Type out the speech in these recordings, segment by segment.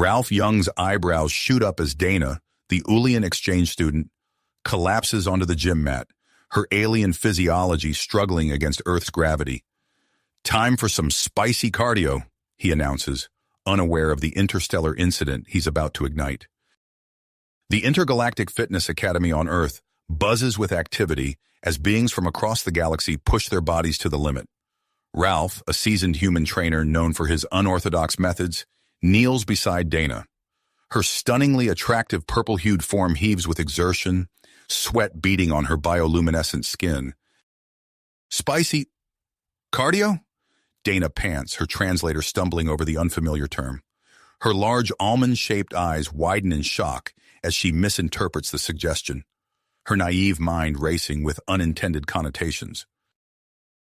Ralph Young's eyebrows shoot up as Dana, the Ulian exchange student, collapses onto the gym mat, her alien physiology struggling against Earth's gravity. "Time for some spicy cardio," he announces, unaware of the interstellar incident he's about to ignite. The Intergalactic Fitness Academy on Earth buzzes with activity as beings from across the galaxy push their bodies to the limit. Ralph, a seasoned human trainer known for his unorthodox methods, kneels beside Dana. Her stunningly attractive purple-hued form heaves with exertion, sweat beading on her bioluminescent skin. "Spicy cardio?" Dana pants, her translator stumbling over the unfamiliar term. Her large almond-shaped eyes widen in shock as she misinterprets the suggestion, her naive mind racing with unintended connotations.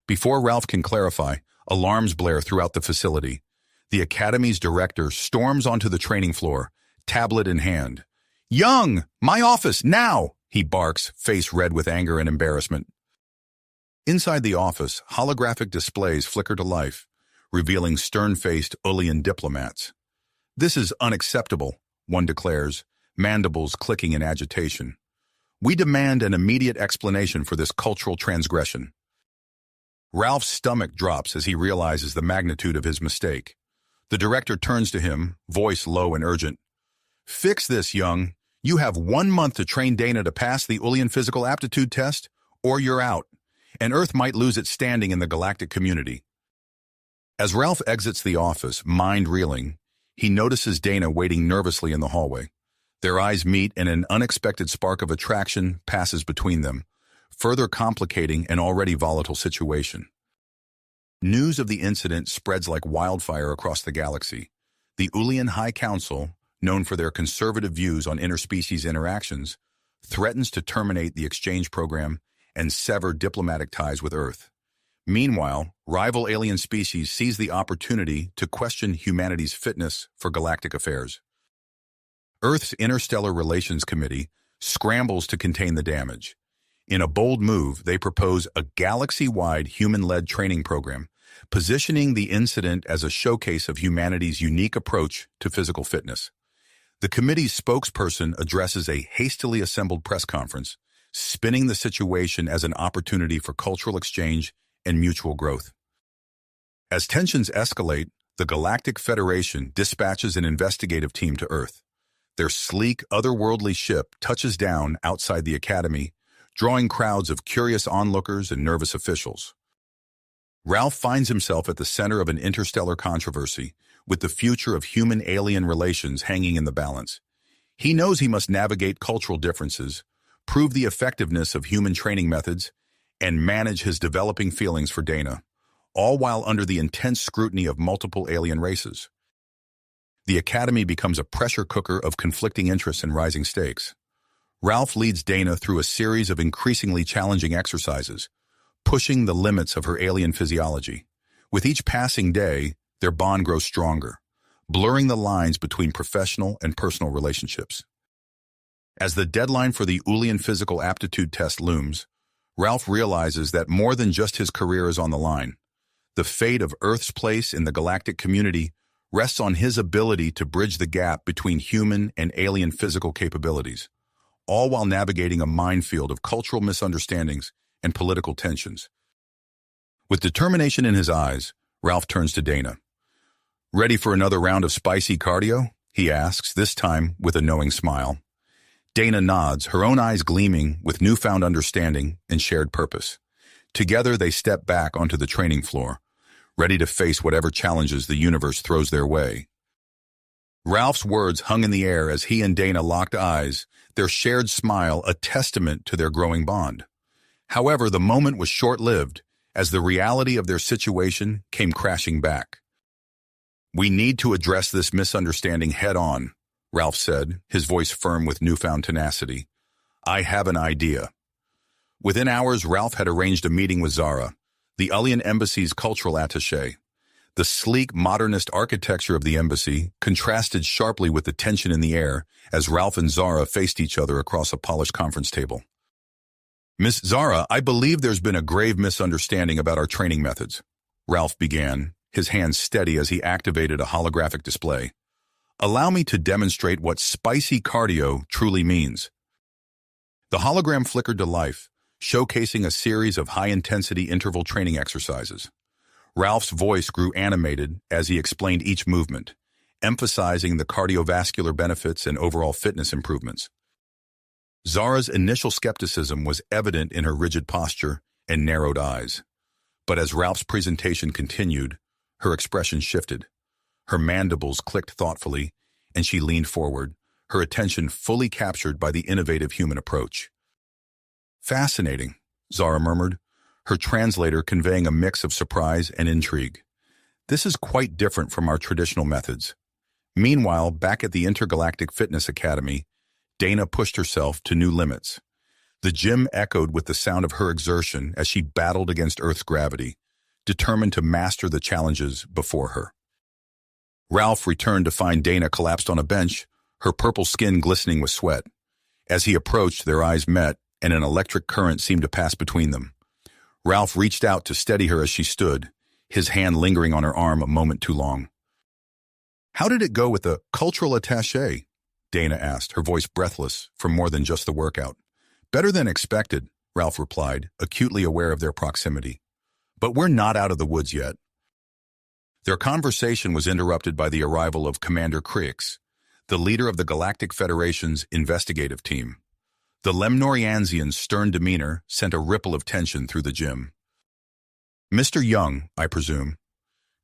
Before Ralph can clarify, alarms blare throughout the facility. The Academy's director storms onto the training floor, tablet in hand. "Young! My office, now!" he barks, face red with anger and embarrassment. Inside the office, holographic displays flicker to life, revealing stern-faced Ulian diplomats. "This is unacceptable," one declares, mandibles clicking in agitation. "We demand an immediate explanation for this cultural transgression." Ralph's stomach drops as he realizes the magnitude of his mistake. The director turns to him, voice low and urgent. "Fix this, Young. You have 1 month to train Dana to pass the Ulian physical aptitude test, or you're out, and Earth might lose its standing in the galactic community." As Ralph exits the office, mind reeling, he notices Dana waiting nervously in the hallway. Their eyes meet and an unexpected spark of attraction passes between them, further complicating an already volatile situation. News of the incident spreads like wildfire across the galaxy. The Ulian High Council, known for their conservative views on interspecies interactions, threatens to terminate the exchange program and sever diplomatic ties with Earth. Meanwhile, rival alien species seize the opportunity to question humanity's fitness for galactic affairs. Earth's Interstellar Relations Committee scrambles to contain the damage. In a bold move, they propose a galaxy-wide human-led training program, positioning the incident as a showcase of humanity's unique approach to physical fitness. The committee's spokesperson addresses a hastily assembled press conference, spinning the situation as an opportunity for cultural exchange and mutual growth. As tensions escalate, the Galactic Federation dispatches an investigative team to Earth. Their sleek, otherworldly ship touches down outside the Academy, drawing crowds of curious onlookers and nervous officials. Ralph finds himself at the center of an interstellar controversy, with the future of human-alien relations hanging in the balance. He knows he must navigate cultural differences, prove the effectiveness of human training methods, and manage his developing feelings for Dana, all while under the intense scrutiny of multiple alien races. The Academy becomes a pressure cooker of conflicting interests and rising stakes. Ralph leads Dana through a series of increasingly challenging exercises, pushing the limits of her alien physiology. With each passing day, their bond grows stronger, blurring the lines between professional and personal relationships. As the deadline for the Ulian physical aptitude test looms, Ralph realizes that more than just his career is on the line. The fate of Earth's place in the galactic community rests on his ability to bridge the gap between human and alien physical capabilities, all while navigating a minefield of cultural misunderstandings and political tensions. With determination in his eyes, Ralph turns to Dana. "Ready for another round of spicy cardio?" he asks, this time with a knowing smile. Dana nods, her own eyes gleaming with newfound understanding and shared purpose. Together, they step back onto the training floor, ready to face whatever challenges the universe throws their way. Ralph's words hung in the air as he and Dana locked eyes, their shared smile a testament to their growing bond. However, the moment was short-lived, as the reality of their situation came crashing back. "We need to address this misunderstanding head-on," Ralph said, his voice firm with newfound tenacity. "I have an idea." Within hours, Ralph had arranged a meeting with Zara, the Ulian Embassy's cultural attaché. The sleek, modernist architecture of the embassy contrasted sharply with the tension in the air as Ralph and Zara faced each other across a polished conference table. "Miss Zara, I believe there's been a grave misunderstanding about our training methods," Ralph began, his hands steady as he activated a holographic display. Allow me to demonstrate what spicy cardio truly means. The hologram flickered to life, showcasing a series of high-intensity interval training exercises. Ralph's voice grew animated as he explained each movement, emphasizing the cardiovascular benefits and overall fitness improvements. Zara's initial skepticism was evident in her rigid posture and narrowed eyes. But as Ralph's presentation continued, her expression shifted. Her mandibles clicked thoughtfully, and she leaned forward, her attention fully captured by the innovative human approach. "Fascinating," Zara murmured, her translator conveying a mix of surprise and intrigue. "This is quite different from our traditional methods." Meanwhile, back at the Intergalactic Fitness Academy, Dana pushed herself to new limits. The gym echoed with the sound of her exertion as she battled against Earth's gravity, determined to master the challenges before her. Ralph returned to find Dana collapsed on a bench, her purple skin glistening with sweat. As he approached, their eyes met, and an electric current seemed to pass between them. Ralph reached out to steady her as she stood, his hand lingering on her arm a moment too long. "How did it go with the cultural attaché?" Dana asked, her voice breathless from more than just the workout. "Better than expected," Ralph replied, acutely aware of their proximity. "But we're not out of the woods yet." Their conversation was interrupted by the arrival of Commander Crix, the leader of the Galactic Federation's investigative team. The Lemnorianzian's stern demeanor sent a ripple of tension through the gym. "Mr. Young, I presume."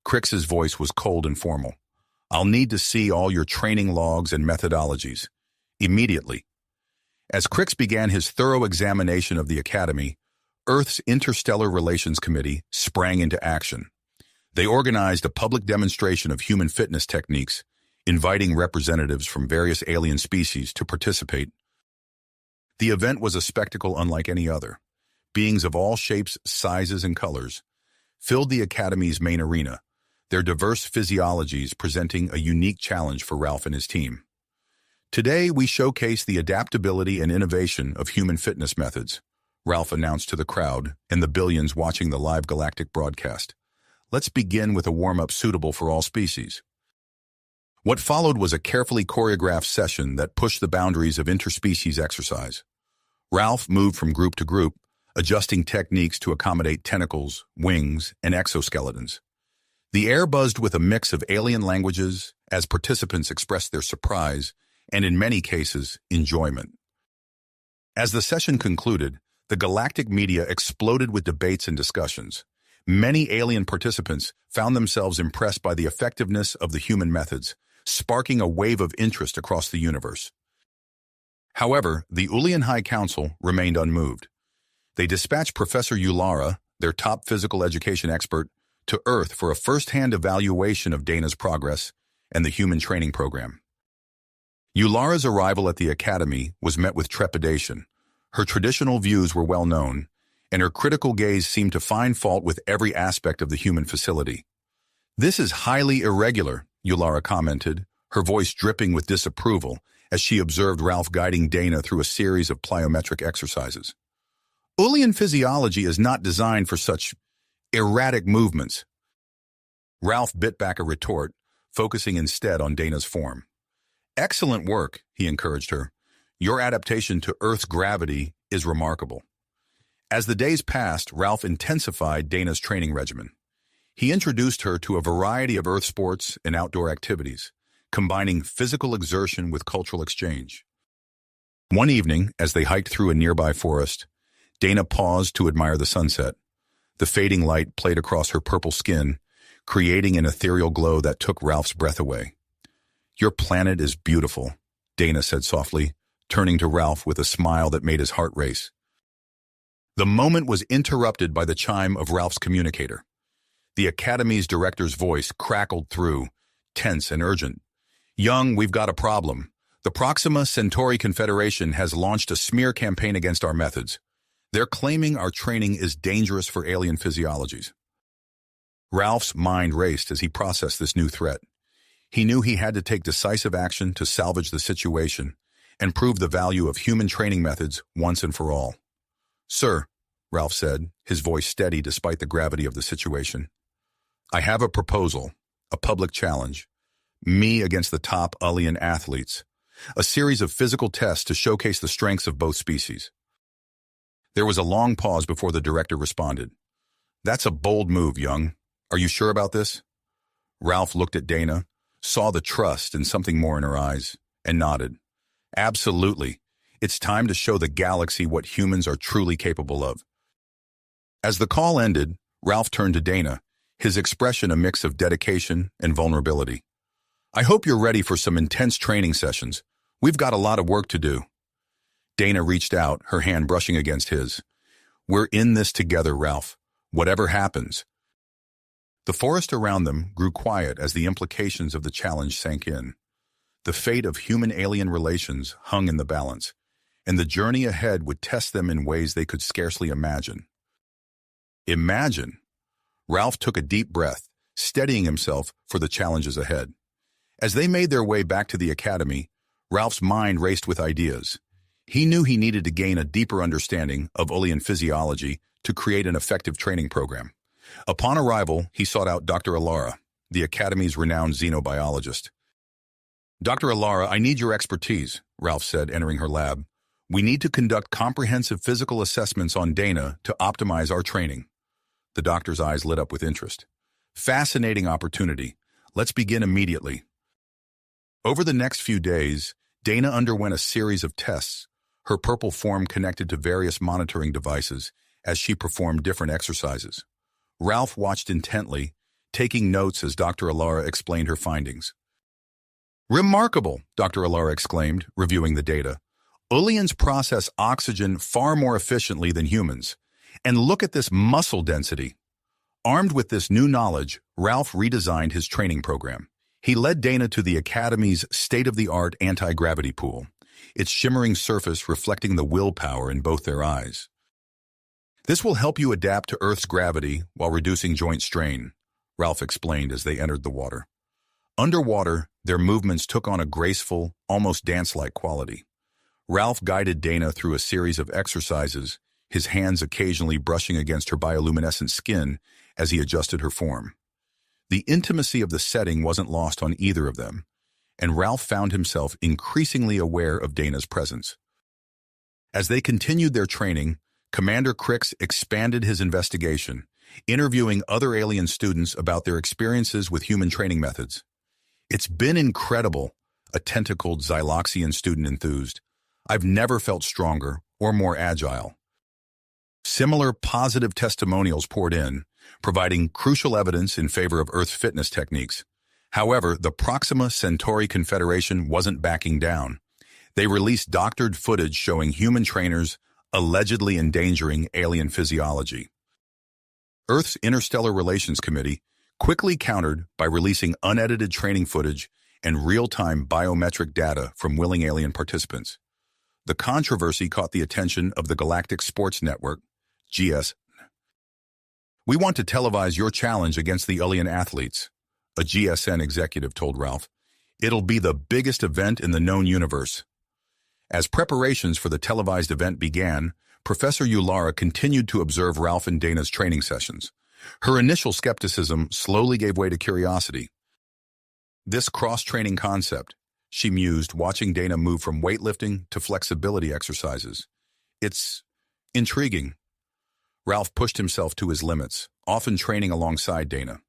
Crix's voice was cold and formal. "I'll need to see all your training logs and methodologies. Immediately." As Crix began his thorough examination of the Academy, Earth's Interstellar Relations Committee sprang into action. They organized a public demonstration of human fitness techniques, inviting representatives from various alien species to participate. The event was a spectacle unlike any other. Beings of all shapes, sizes, and colors filled the Academy's main arena, their diverse physiologies presenting a unique challenge for Ralph and his team. "Today, we showcase the adaptability and innovation of human fitness methods," Ralph announced to the crowd and the billions watching the live galactic broadcast. "Let's begin with a warm-up suitable for all species." What followed was a carefully choreographed session that pushed the boundaries of interspecies exercise. Ralph moved from group to group, adjusting techniques to accommodate tentacles, wings, and exoskeletons. The air buzzed with a mix of alien languages as participants expressed their surprise and, in many cases, enjoyment. As the session concluded, the galactic media exploded with debates and discussions. Many alien participants found themselves impressed by the effectiveness of the human methods, sparking a wave of interest across the universe. However, the Ulian High Council remained unmoved. They dispatched Professor Ulara, their top physical education expert, to Earth for a first-hand evaluation of Dana's progress and the human training program. Ulara's arrival at the Academy was met with trepidation. Her traditional views were well known, and her critical gaze seemed to find fault with every aspect of the human facility. "This is highly irregular," Ulara commented, her voice dripping with disapproval as she observed Ralph guiding Dana through a series of plyometric exercises. "Ulian physiology is not designed for such erratic movements." Ralph bit back a retort, focusing instead on Dana's form. "Excellent work," he encouraged her. "Your adaptation to Earth's gravity is remarkable." As the days passed, Ralph intensified Dana's training regimen. He introduced her to a variety of Earth sports and outdoor activities, combining physical exertion with cultural exchange. One evening, as they hiked through a nearby forest, Dana paused to admire the sunset. The fading light played across her purple skin, creating an ethereal glow that took Ralph's breath away. "Your planet is beautiful," Dana said softly, turning to Ralph with a smile that made his heart race. The moment was interrupted by the chime of Ralph's communicator. The Academy's director's voice crackled through, tense and urgent. "Young, we've got a problem. The Proxima Centauri Confederation has launched a smear campaign against our methods. They're claiming our training is dangerous for alien physiologies." Ralph's mind raced as he processed this new threat. He knew he had to take decisive action to salvage the situation and prove the value of human training methods once and for all. "Sir," Ralph said, his voice steady despite the gravity of the situation, "I have a proposal, a public challenge, me against the top Ullian athletes. A series of physical tests to showcase the strengths of both species. There was a long pause before the director responded. That's a bold move, young. Are you sure about this? Ralph looked at Dana, saw the trust and something more in her eyes, and nodded. Absolutely. It's time to show the galaxy what humans are truly capable of. As the call ended, Ralph turned to Dana, his expression a mix of dedication and vulnerability. I hope you're ready for some intense training sessions. We've got a lot of work to do. Dana reached out, her hand brushing against his. We're in this together, Ralph. Whatever happens. The forest around them grew quiet as the implications of the challenge sank in. The fate of human-alien relations hung in the balance, and the journey ahead would test them in ways they could scarcely imagine. Imagine! Ralph took a deep breath, steadying himself for the challenges ahead. As they made their way back to the academy, Ralph's mind raced with ideas. He knew he needed to gain a deeper understanding of Ullian physiology to create an effective training program. Upon arrival, he sought out Dr. Alara, the Academy's renowned xenobiologist. Dr. Alara, I need your expertise, Ralph said, entering her lab. We need to conduct comprehensive physical assessments on Dana to optimize our training. The doctor's eyes lit up with interest. Fascinating opportunity. Let's begin immediately. Over the next few days, Dana underwent a series of tests, her purple form connected to various monitoring devices as she performed different exercises. Ralph watched intently, taking notes as Dr. Alara explained her findings. Remarkable, Dr. Alara exclaimed, reviewing the data. Ullians process oxygen far more efficiently than humans. And look at this muscle density. Armed with this new knowledge, Ralph redesigned his training program. He led Dana to the Academy's state-of-the-art anti-gravity pool, its shimmering surface reflecting the willpower in both their eyes. This will help you adapt to Earth's gravity while reducing joint strain, Ralph explained as they entered the water. Underwater, their movements took on a graceful, almost dance-like quality. Ralph guided Dana through a series of exercises, his hands occasionally brushing against her bioluminescent skin as he adjusted her form. The intimacy of the setting wasn't lost on either of them, and Ralph found himself increasingly aware of Dana's presence. As they continued their training, Commander Crix expanded his investigation, interviewing other alien students about their experiences with human training methods. It's been incredible, a tentacled Xyloxian student enthused. I've never felt stronger or more agile. Similar positive testimonials poured in, providing crucial evidence in favor of Earth fitness techniques. However, the Proxima Centauri Confederation wasn't backing down. They released doctored footage showing human trainers allegedly endangering alien physiology. Earth's Interstellar Relations Committee quickly countered by releasing unedited training footage and real-time biometric data from willing alien participants. The controversy caught the attention of the Galactic Sports Network, GS. We want to televise your challenge against the Ullian athletes, a GSN executive told Ralph. It'll be the biggest event in the known universe. As preparations for the televised event began, Professor Ulara continued to observe Ralph and Dana's training sessions. Her initial skepticism slowly gave way to curiosity. This cross-training concept, she mused, watching Dana move from weightlifting to flexibility exercises. It's intriguing. Ralph pushed himself to his limits, often training alongside Dana.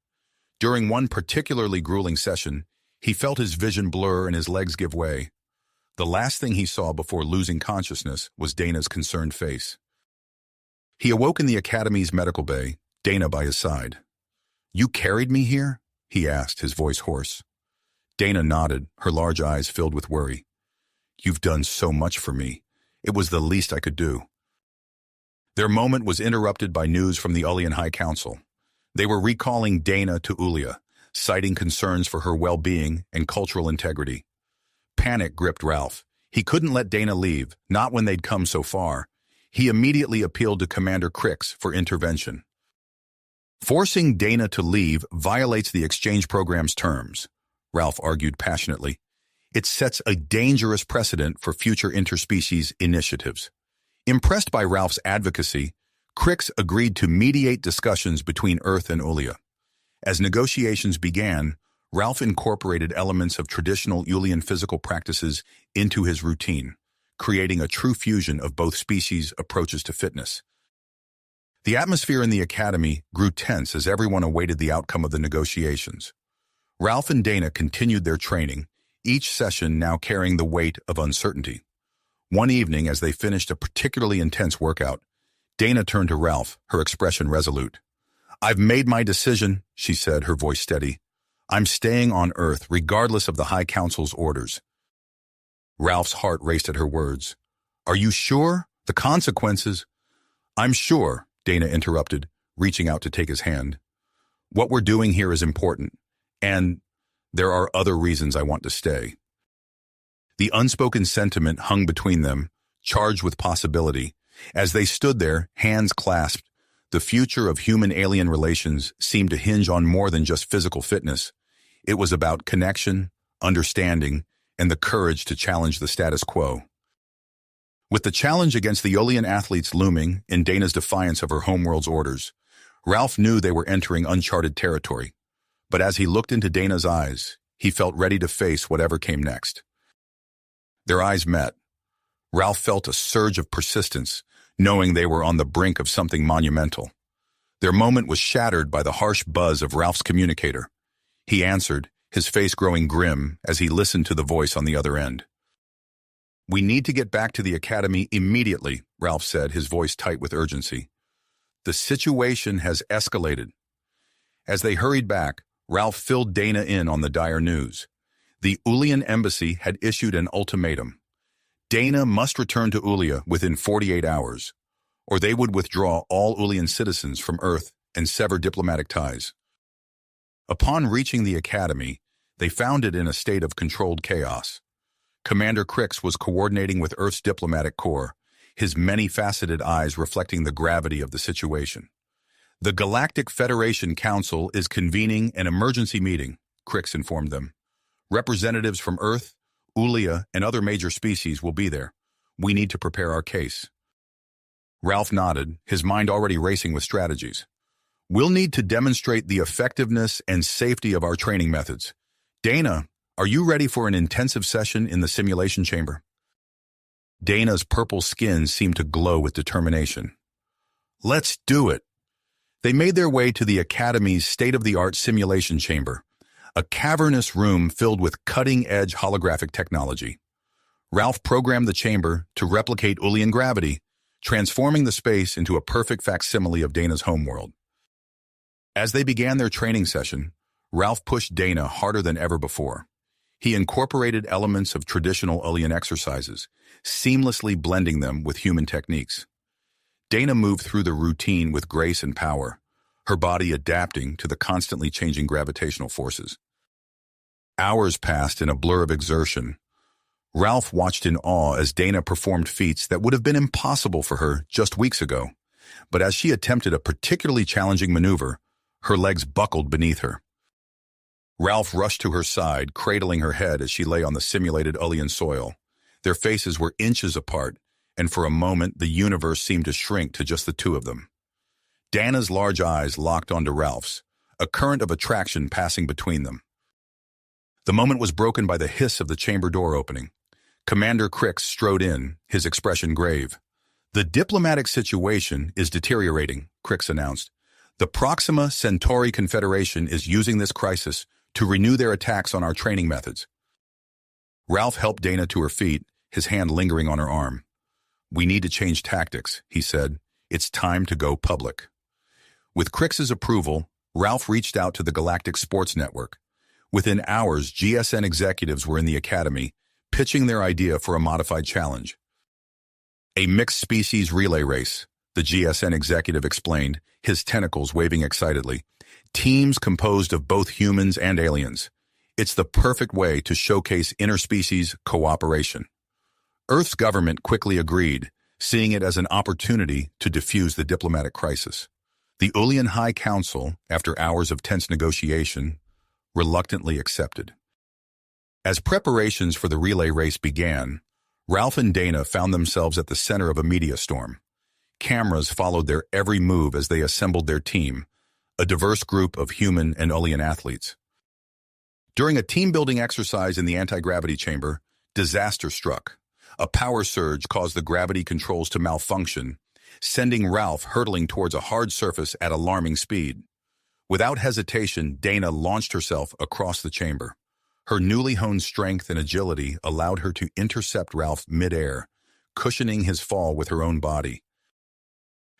During one particularly grueling session, he felt his vision blur and his legs give way. The last thing he saw before losing consciousness was Dana's concerned face. He awoke in the Academy's medical bay, Dana by his side. You carried me here? He asked, his voice hoarse. Dana nodded, her large eyes filled with worry. You've done so much for me. It was the least I could do. Their moment was interrupted by news from the Ullian High Council. They were recalling Dana to Ulia, citing concerns for her well-being and cultural integrity. Panic gripped Ralph. He couldn't let Dana leave, not when they'd come so far. He immediately appealed to Commander Crix for intervention. Forcing Dana to leave violates the exchange program's terms, Ralph argued passionately. It sets a dangerous precedent for future interspecies initiatives. Impressed by Ralph's advocacy, Crix agreed to mediate discussions between Earth and Ulia. As negotiations began, Ralph incorporated elements of traditional Ulian physical practices into his routine, creating a true fusion of both species' approaches to fitness. The atmosphere in the academy grew tense as everyone awaited the outcome of the negotiations. Ralph and Dana continued their training, each session now carrying the weight of uncertainty. One evening, as they finished a particularly intense workout, Dana turned to Ralph, her expression resolute. "I've made my decision," she said, her voice steady. "I'm staying on Earth, regardless of the High Council's orders." Ralph's heart raced at her words. "Are you sure? The consequences—" "I'm sure," Dana interrupted, reaching out to take his hand. "What we're doing here is important, and there are other reasons I want to stay." The unspoken sentiment hung between them, charged with possibility. As they stood there, hands clasped, the future of human-alien relations seemed to hinge on more than just physical fitness. It was about connection, understanding, and the courage to challenge the status quo. With the challenge against the Ulian athletes looming in Dana's defiance of her homeworld's orders, Ralph knew they were entering uncharted territory. But as he looked into Dana's eyes, he felt ready to face whatever came next. Their eyes met. Ralph felt a surge of persistence, knowing they were on the brink of something monumental. Their moment was shattered by the harsh buzz of Ralph's communicator. He answered, his face growing grim as he listened to the voice on the other end. "We need to get back to the academy immediately," Ralph said, his voice tight with urgency. "The situation has escalated." As they hurried back, Ralph filled Dana in on the dire news. The Ulian embassy had issued an ultimatum. Dana must return to Ulia within 48 hours, or they would withdraw all Ulian citizens from Earth and sever diplomatic ties. Upon reaching the academy, they found it in a state of controlled chaos. Commander Crix was coordinating with Earth's diplomatic corps, his many-faceted eyes reflecting the gravity of the situation. "The Galactic Federation Council is convening an emergency meeting," Crix informed them. "Representatives from Earth, Ulia, and other major species will be there. We need to prepare our case." Ralph nodded, his mind already racing with strategies. "We'll need to demonstrate the effectiveness and safety of our training methods. Dana, are you ready for an intensive session in the simulation chamber?" Dana's purple skin seemed to glow with determination. "Let's do it." They made their way to the Academy's state-of-the-art simulation chamber, a cavernous room filled with cutting-edge holographic technology. Ralph programmed the chamber to replicate Ulian gravity, transforming the space into a perfect facsimile of Dana's homeworld. As they began their training session, Ralph pushed Dana harder than ever before. He incorporated elements of traditional Ulian exercises, seamlessly blending them with human techniques. Dana moved through the routine with grace and power, her body adapting to the constantly changing gravitational forces. Hours passed in a blur of exertion. Ralph watched in awe as Dana performed feats that would have been impossible for her just weeks ago. But as she attempted a particularly challenging maneuver, her legs buckled beneath her. Ralph rushed to her side, cradling her head as she lay on the simulated Ulian soil. Their faces were inches apart, and for a moment the universe seemed to shrink to just the two of them. Dana's large eyes locked onto Ralph's, a current of attraction passing between them. The moment was broken by the hiss of the chamber door opening. Commander Crix strode in, his expression grave. "The diplomatic situation is deteriorating," Crix announced. "The Proxima Centauri Confederation is using this crisis to renew their attacks on our training methods." Ralph helped Dana to her feet, his hand lingering on her arm. "We need to change tactics," he said. "It's time to go public." With Crix's approval, Ralph reached out to the Galactic Sports Network. Within hours, GSN executives were in the academy, pitching their idea for a modified challenge. "A mixed-species relay race," the GSN executive explained, his tentacles waving excitedly. "Teams composed of both humans and aliens. It's the perfect way to showcase interspecies cooperation." Earth's government quickly agreed, seeing it as an opportunity to defuse the diplomatic crisis. The Ulian High Council, after hours of tense negotiation, reluctantly accepted. As preparations for the relay race began, Ralph and Dana found themselves at the center of a media storm. Cameras followed their every move as they assembled their team, a diverse group of human and Ulian athletes. During a team-building exercise in the anti-gravity chamber, disaster struck. A power surge caused the gravity controls to malfunction, sending Ralph hurtling towards a hard surface at alarming speed. Without hesitation, Dana launched herself across the chamber. Her newly honed strength and agility allowed her to intercept Ralph mid-air, cushioning his fall with her own body.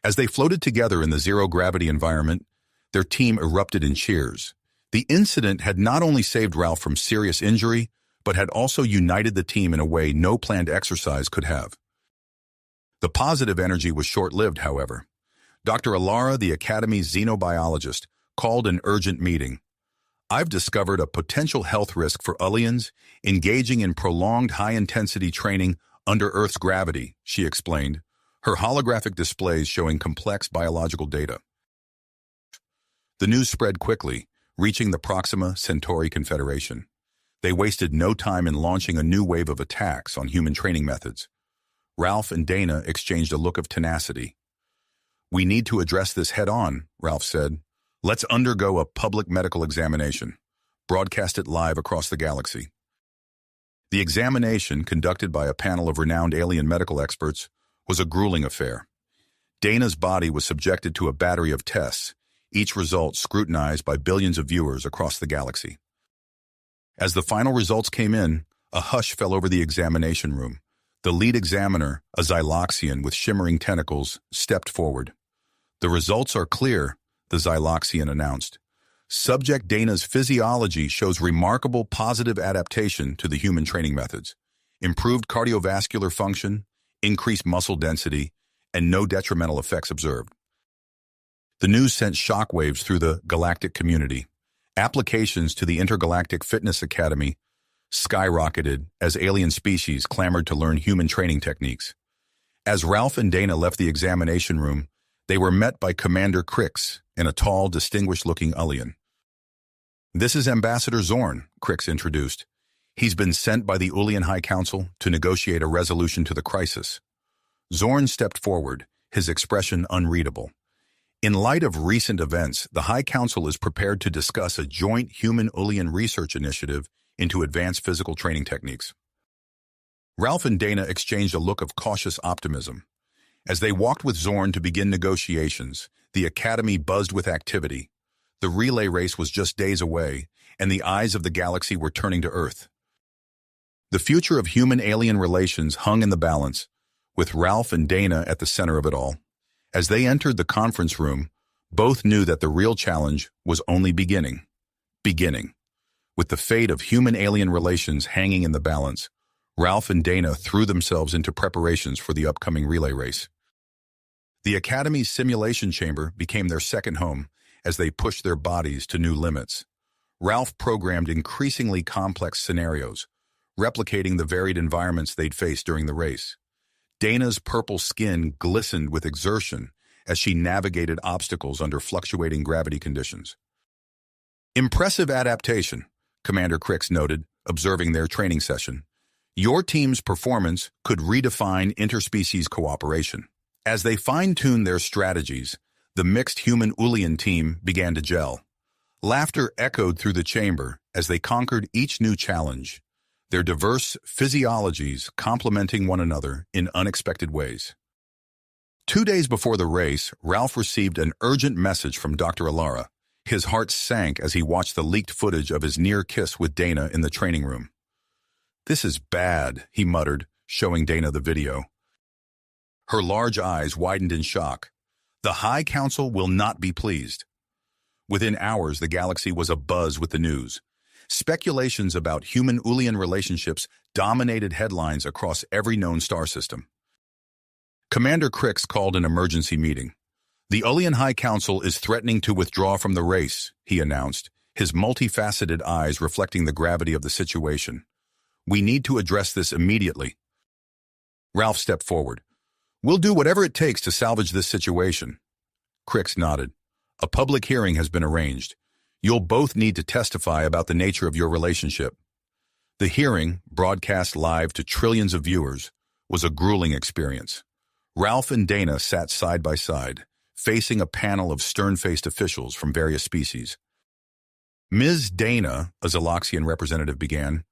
As they floated together in the zero-gravity environment, their team erupted in cheers. The incident had not only saved Ralph from serious injury, but had also united the team in a way no planned exercise could have. The positive energy was short-lived, however. Dr. Alara, the Academy's xenobiologist, called an urgent meeting. "I've discovered a potential health risk for Ullians engaging in prolonged high-intensity training under Earth's gravity," she explained, her holographic displays showing complex biological data. The news spread quickly, reaching the Proxima Centauri Confederation. They wasted no time in launching a new wave of attacks on human training methods. Ralph and Dana exchanged a look of tenacity. "We need to address this head-on," Ralph said. "Let's undergo a public medical examination. Broadcast it live across the galaxy." The examination, conducted by a panel of renowned alien medical experts, was a grueling affair. Dana's body was subjected to a battery of tests, each result scrutinized by billions of viewers across the galaxy. As the final results came in, a hush fell over the examination room. The lead examiner, a Xyloxian with shimmering tentacles, stepped forward. "The results are clear," the Xyloxian announced. "Subject Dana's physiology shows remarkable positive adaptation to the human training methods, improved cardiovascular function, increased muscle density, and no detrimental effects observed." The news sent shockwaves through the galactic community. Applications to the Intergalactic Fitness Academy skyrocketed as alien species clamored to learn human training techniques. As Ralph and Dana left the examination room, they were met by Commander Crix and a tall, distinguished-looking Ullian. "This is Ambassador Zorn," Crix introduced. "He's been sent by the Ullian High Council to negotiate a resolution to the crisis." Zorn stepped forward, his expression unreadable. "In light of recent events, the High Council is prepared to discuss a joint human-Ullian research initiative into advanced physical training techniques." Ralph and Dana exchanged a look of cautious optimism. As they walked with Zorn to begin negotiations, the Academy buzzed with activity. The relay race was just days away, and the eyes of the galaxy were turning to Earth. The future of human-alien relations hung in the balance, with Ralph and Dana at the center of it all. As they entered the conference room, both knew that the real challenge was only beginning. With the fate of human-alien relations hanging in the balance, Ralph and Dana threw themselves into preparations for the upcoming relay race. The Academy's simulation chamber became their second home as they pushed their bodies to new limits. Ralph programmed increasingly complex scenarios, replicating the varied environments they'd faced during the race. Dana's purple skin glistened with exertion as she navigated obstacles under fluctuating gravity conditions. "Impressive adaptation," Commander Crix noted, observing their training session. "Your team's performance could redefine interspecies cooperation." As they fine-tuned their strategies, the mixed human-Ullian team began to gel. Laughter echoed through the chamber as they conquered each new challenge, their diverse physiologies complementing one another in unexpected ways. 2 days before the race, Ralph received an urgent message from Dr. Alara. His heart sank as he watched the leaked footage of his near kiss with Dana in the training room. "This is bad," he muttered, showing Dana the video. Her large eyes widened in shock. "The High Council will not be pleased." Within hours, the galaxy was abuzz with the news. Speculations about human-Ullian relationships dominated headlines across every known star system. Commander Crix called an emergency meeting. "The Ullian High Council is threatening to withdraw from the race," he announced, his multifaceted eyes reflecting the gravity of the situation. "We need to address this immediately." Ralph stepped forward. "We'll do whatever it takes to salvage this situation." Crix nodded. "A public hearing has been arranged. You'll both need to testify about the nature of your relationship." The hearing, broadcast live to trillions of viewers, was a grueling experience. Ralph and Dana sat side by side, facing a panel of stern-faced officials from various species. Ms. Dana, a Zaloxian representative began,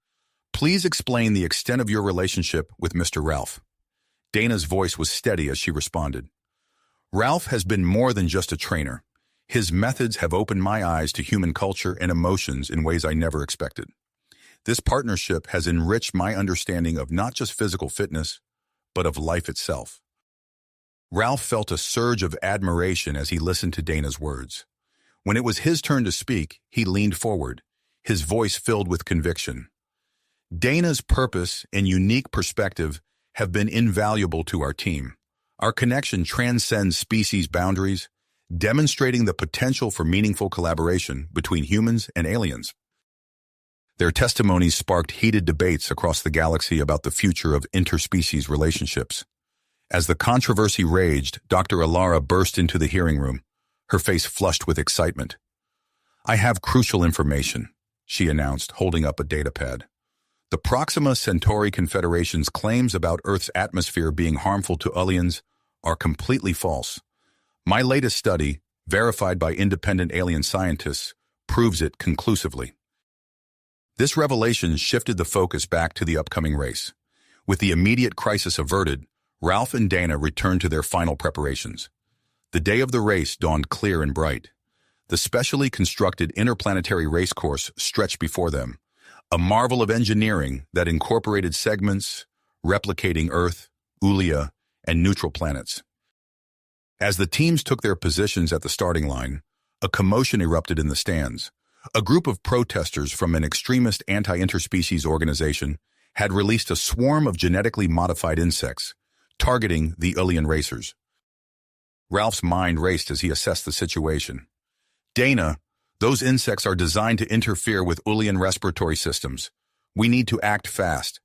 please explain the extent of your relationship with Mr. Ralph. Dana's voice was steady as she responded. Ralph has been more than just a trainer. His methods have opened my eyes to human culture and emotions in ways I never expected. This partnership has enriched my understanding of not just physical fitness, but of life itself. Ralph felt a surge of admiration as he listened to Dana's words. When it was his turn to speak, he leaned forward, his voice filled with conviction. Dana's purpose and unique perspective have been invaluable to our team. Our connection transcends species boundaries, demonstrating the potential for meaningful collaboration between humans and aliens. Their testimonies sparked heated debates across the galaxy about the future of interspecies relationships. As the controversy raged, Dr. Alara burst into the hearing room, her face flushed with excitement. I have crucial information, she announced, holding up a datapad. The Proxima Centauri Confederation's claims about Earth's atmosphere being harmful to aliens are completely false. My latest study, verified by independent alien scientists, proves it conclusively. This revelation shifted the focus back to the upcoming race. With the immediate crisis averted, Ralph and Dana returned to their final preparations. The day of the race dawned clear and bright. The specially constructed interplanetary race course stretched before them, a marvel of engineering that incorporated segments replicating Earth, Ulia, and neutral planets. As the teams took their positions at the starting line, a commotion erupted in the stands. A group of protesters from an extremist anti-interspecies organization had released a swarm of genetically modified insects, targeting the alien racers. Ralph's mind raced as he assessed the situation. Dana, those insects are designed to interfere with Ulian respiratory systems. We need to act fast.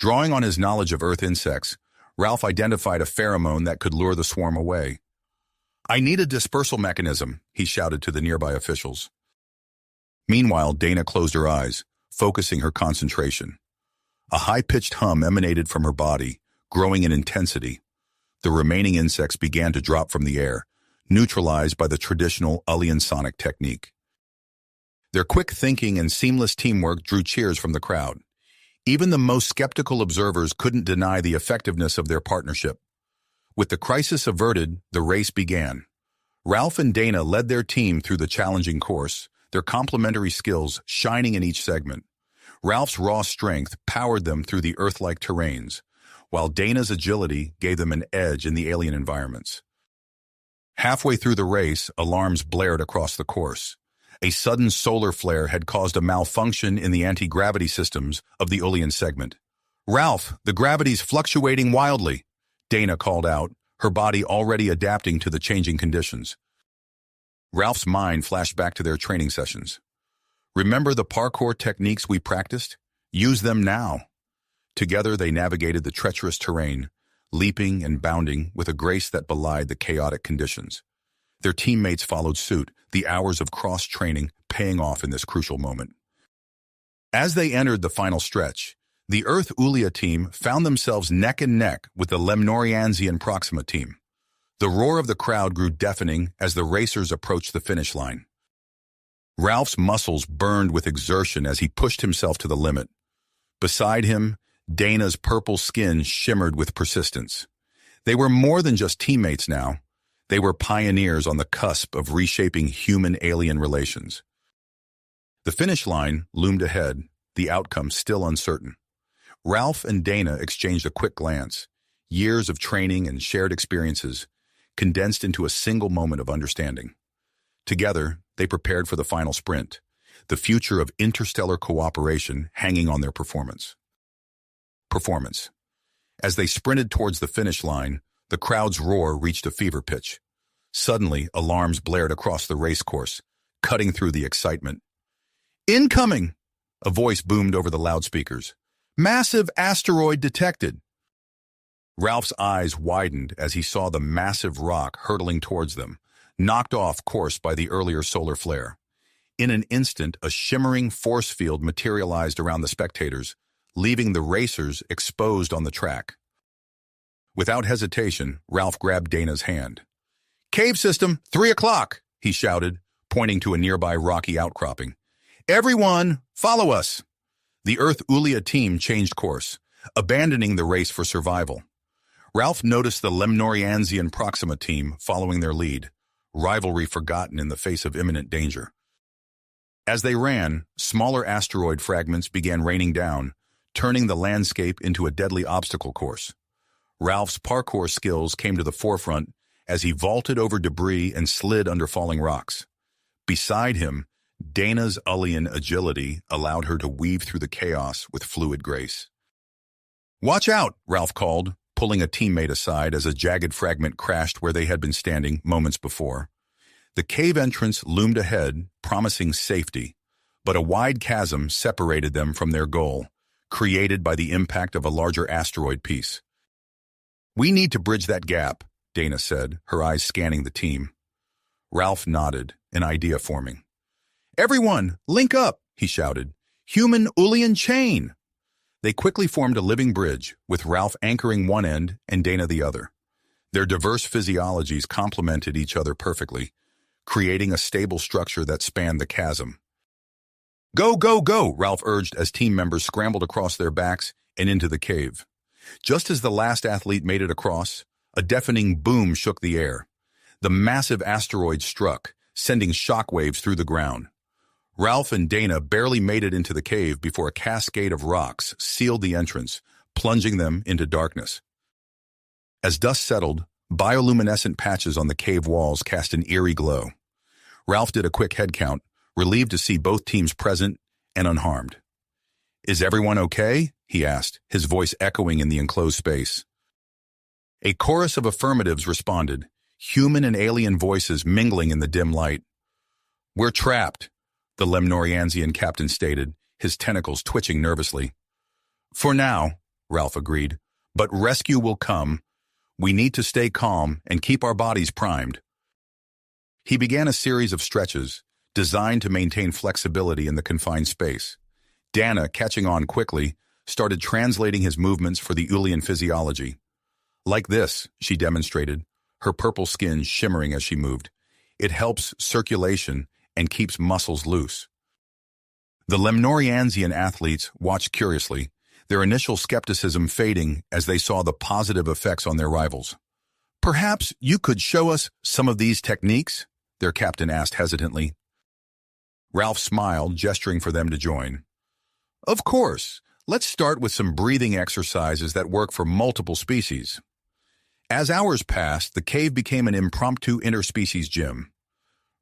Drawing on his knowledge of Earth insects, Ralph identified a pheromone that could lure the swarm away. I need a dispersal mechanism, he shouted to the nearby officials. Meanwhile, Dana closed her eyes, focusing her concentration. A high-pitched hum emanated from her body, growing in intensity. The remaining insects began to drop from the air, neutralized by the traditional Ulian sonic technique. Their quick thinking and seamless teamwork drew cheers from the crowd. Even the most skeptical observers couldn't deny the effectiveness of their partnership. With the crisis averted, the race began. Ralph and Dana led their team through the challenging course, their complementary skills shining in each segment. Ralph's raw strength powered them through the Earth-like terrains, while Dana's agility gave them an edge in the alien environments. Halfway through the race, alarms blared across the course. A sudden solar flare had caused a malfunction in the anti-gravity systems of the Ulian segment. Ralph, the gravity's fluctuating wildly, Dana called out, her body already adapting to the changing conditions. Ralph's mind flashed back to their training sessions. Remember the parkour techniques we practiced? Use them now. Together they navigated the treacherous terrain, leaping and bounding with a grace that belied the chaotic conditions. Their teammates followed suit, the hours of cross-training paying off in this crucial moment. As they entered the final stretch, the Earth Ulia team found themselves neck and neck with the Lemnoriansian Proxima team. The roar of the crowd grew deafening as the racers approached the finish line. Ralph's muscles burned with exertion as he pushed himself to the limit. Beside him, Dana's purple skin shimmered with persistence. They were more than just teammates now. They were pioneers on the cusp of reshaping human-alien relations. The finish line loomed ahead, the outcome still uncertain. Ralph and Dana exchanged a quick glance. Years of training and shared experiences condensed into a single moment of understanding. Together, they prepared for the final sprint, the future of interstellar cooperation hanging on their performance. As they sprinted towards the finish line, the crowd's roar reached a fever pitch. Suddenly, alarms blared across the race course, cutting through the excitement. Incoming! A voice boomed over the loudspeakers. Massive asteroid detected! Ralph's eyes widened as he saw the massive rock hurtling towards them, knocked off course by the earlier solar flare. In an instant, a shimmering force field materialized around the spectators, leaving the racers exposed on the track. Without hesitation, Ralph grabbed Dana's hand. Cave system, 3 o'clock, he shouted, pointing to a nearby rocky outcropping. Everyone, follow us! The Earth Ulia team changed course, abandoning the race for survival. Ralph noticed the Lemnoriansian Proxima team following their lead, rivalry forgotten in the face of imminent danger. As they ran, smaller asteroid fragments began raining down, turning the landscape into a deadly obstacle course. Ralph's parkour skills came to the forefront as he vaulted over debris and slid under falling rocks. Beside him, Dana's Ullian agility allowed her to weave through the chaos with fluid grace. "Watch out!" Ralph called, pulling a teammate aside as a jagged fragment crashed where they had been standing moments before. The cave entrance loomed ahead, promising safety, but a wide chasm separated them from their goal, created by the impact of a larger asteroid piece. "We need to bridge that gap," Dana said, her eyes scanning the team. Ralph nodded, an idea forming. "Everyone, link up," he shouted. "Human Ulian chain!" They quickly formed a living bridge, with Ralph anchoring one end and Dana the other. Their diverse physiologies complemented each other perfectly, creating a stable structure that spanned the chasm. "Go, go, go!" Ralph urged as team members scrambled across their backs and into the cave. Just as the last athlete made it across, a deafening boom shook the air. The massive asteroid struck, sending shockwaves through the ground. Ralph and Dana barely made it into the cave before a cascade of rocks sealed the entrance, plunging them into darkness. As dust settled, bioluminescent patches on the cave walls cast an eerie glow. Ralph did a quick head count, relieved to see both teams present and unharmed. "Is everyone okay?" he asked, his voice echoing in the enclosed space. A chorus of affirmatives responded, human and alien voices mingling in the dim light. "We're trapped," the Lemnoriansian captain stated, his tentacles twitching nervously. "For now," Ralph agreed, "but rescue will come. We need to stay calm and keep our bodies primed." He began a series of stretches, designed to maintain flexibility in the confined space. Dana, catching on quickly, started translating his movements for the Ulian physiology. "Like this," she demonstrated, her purple skin shimmering as she moved. "It helps circulation and keeps muscles loose." The Lemnoriansian athletes watched curiously, their initial skepticism fading as they saw the positive effects on their rivals. "Perhaps you could show us some of these techniques?" their captain asked hesitantly. Ralph smiled, gesturing for them to join. "Of course. Let's start with some breathing exercises that work for multiple species." As hours passed, the cave became an impromptu interspecies gym.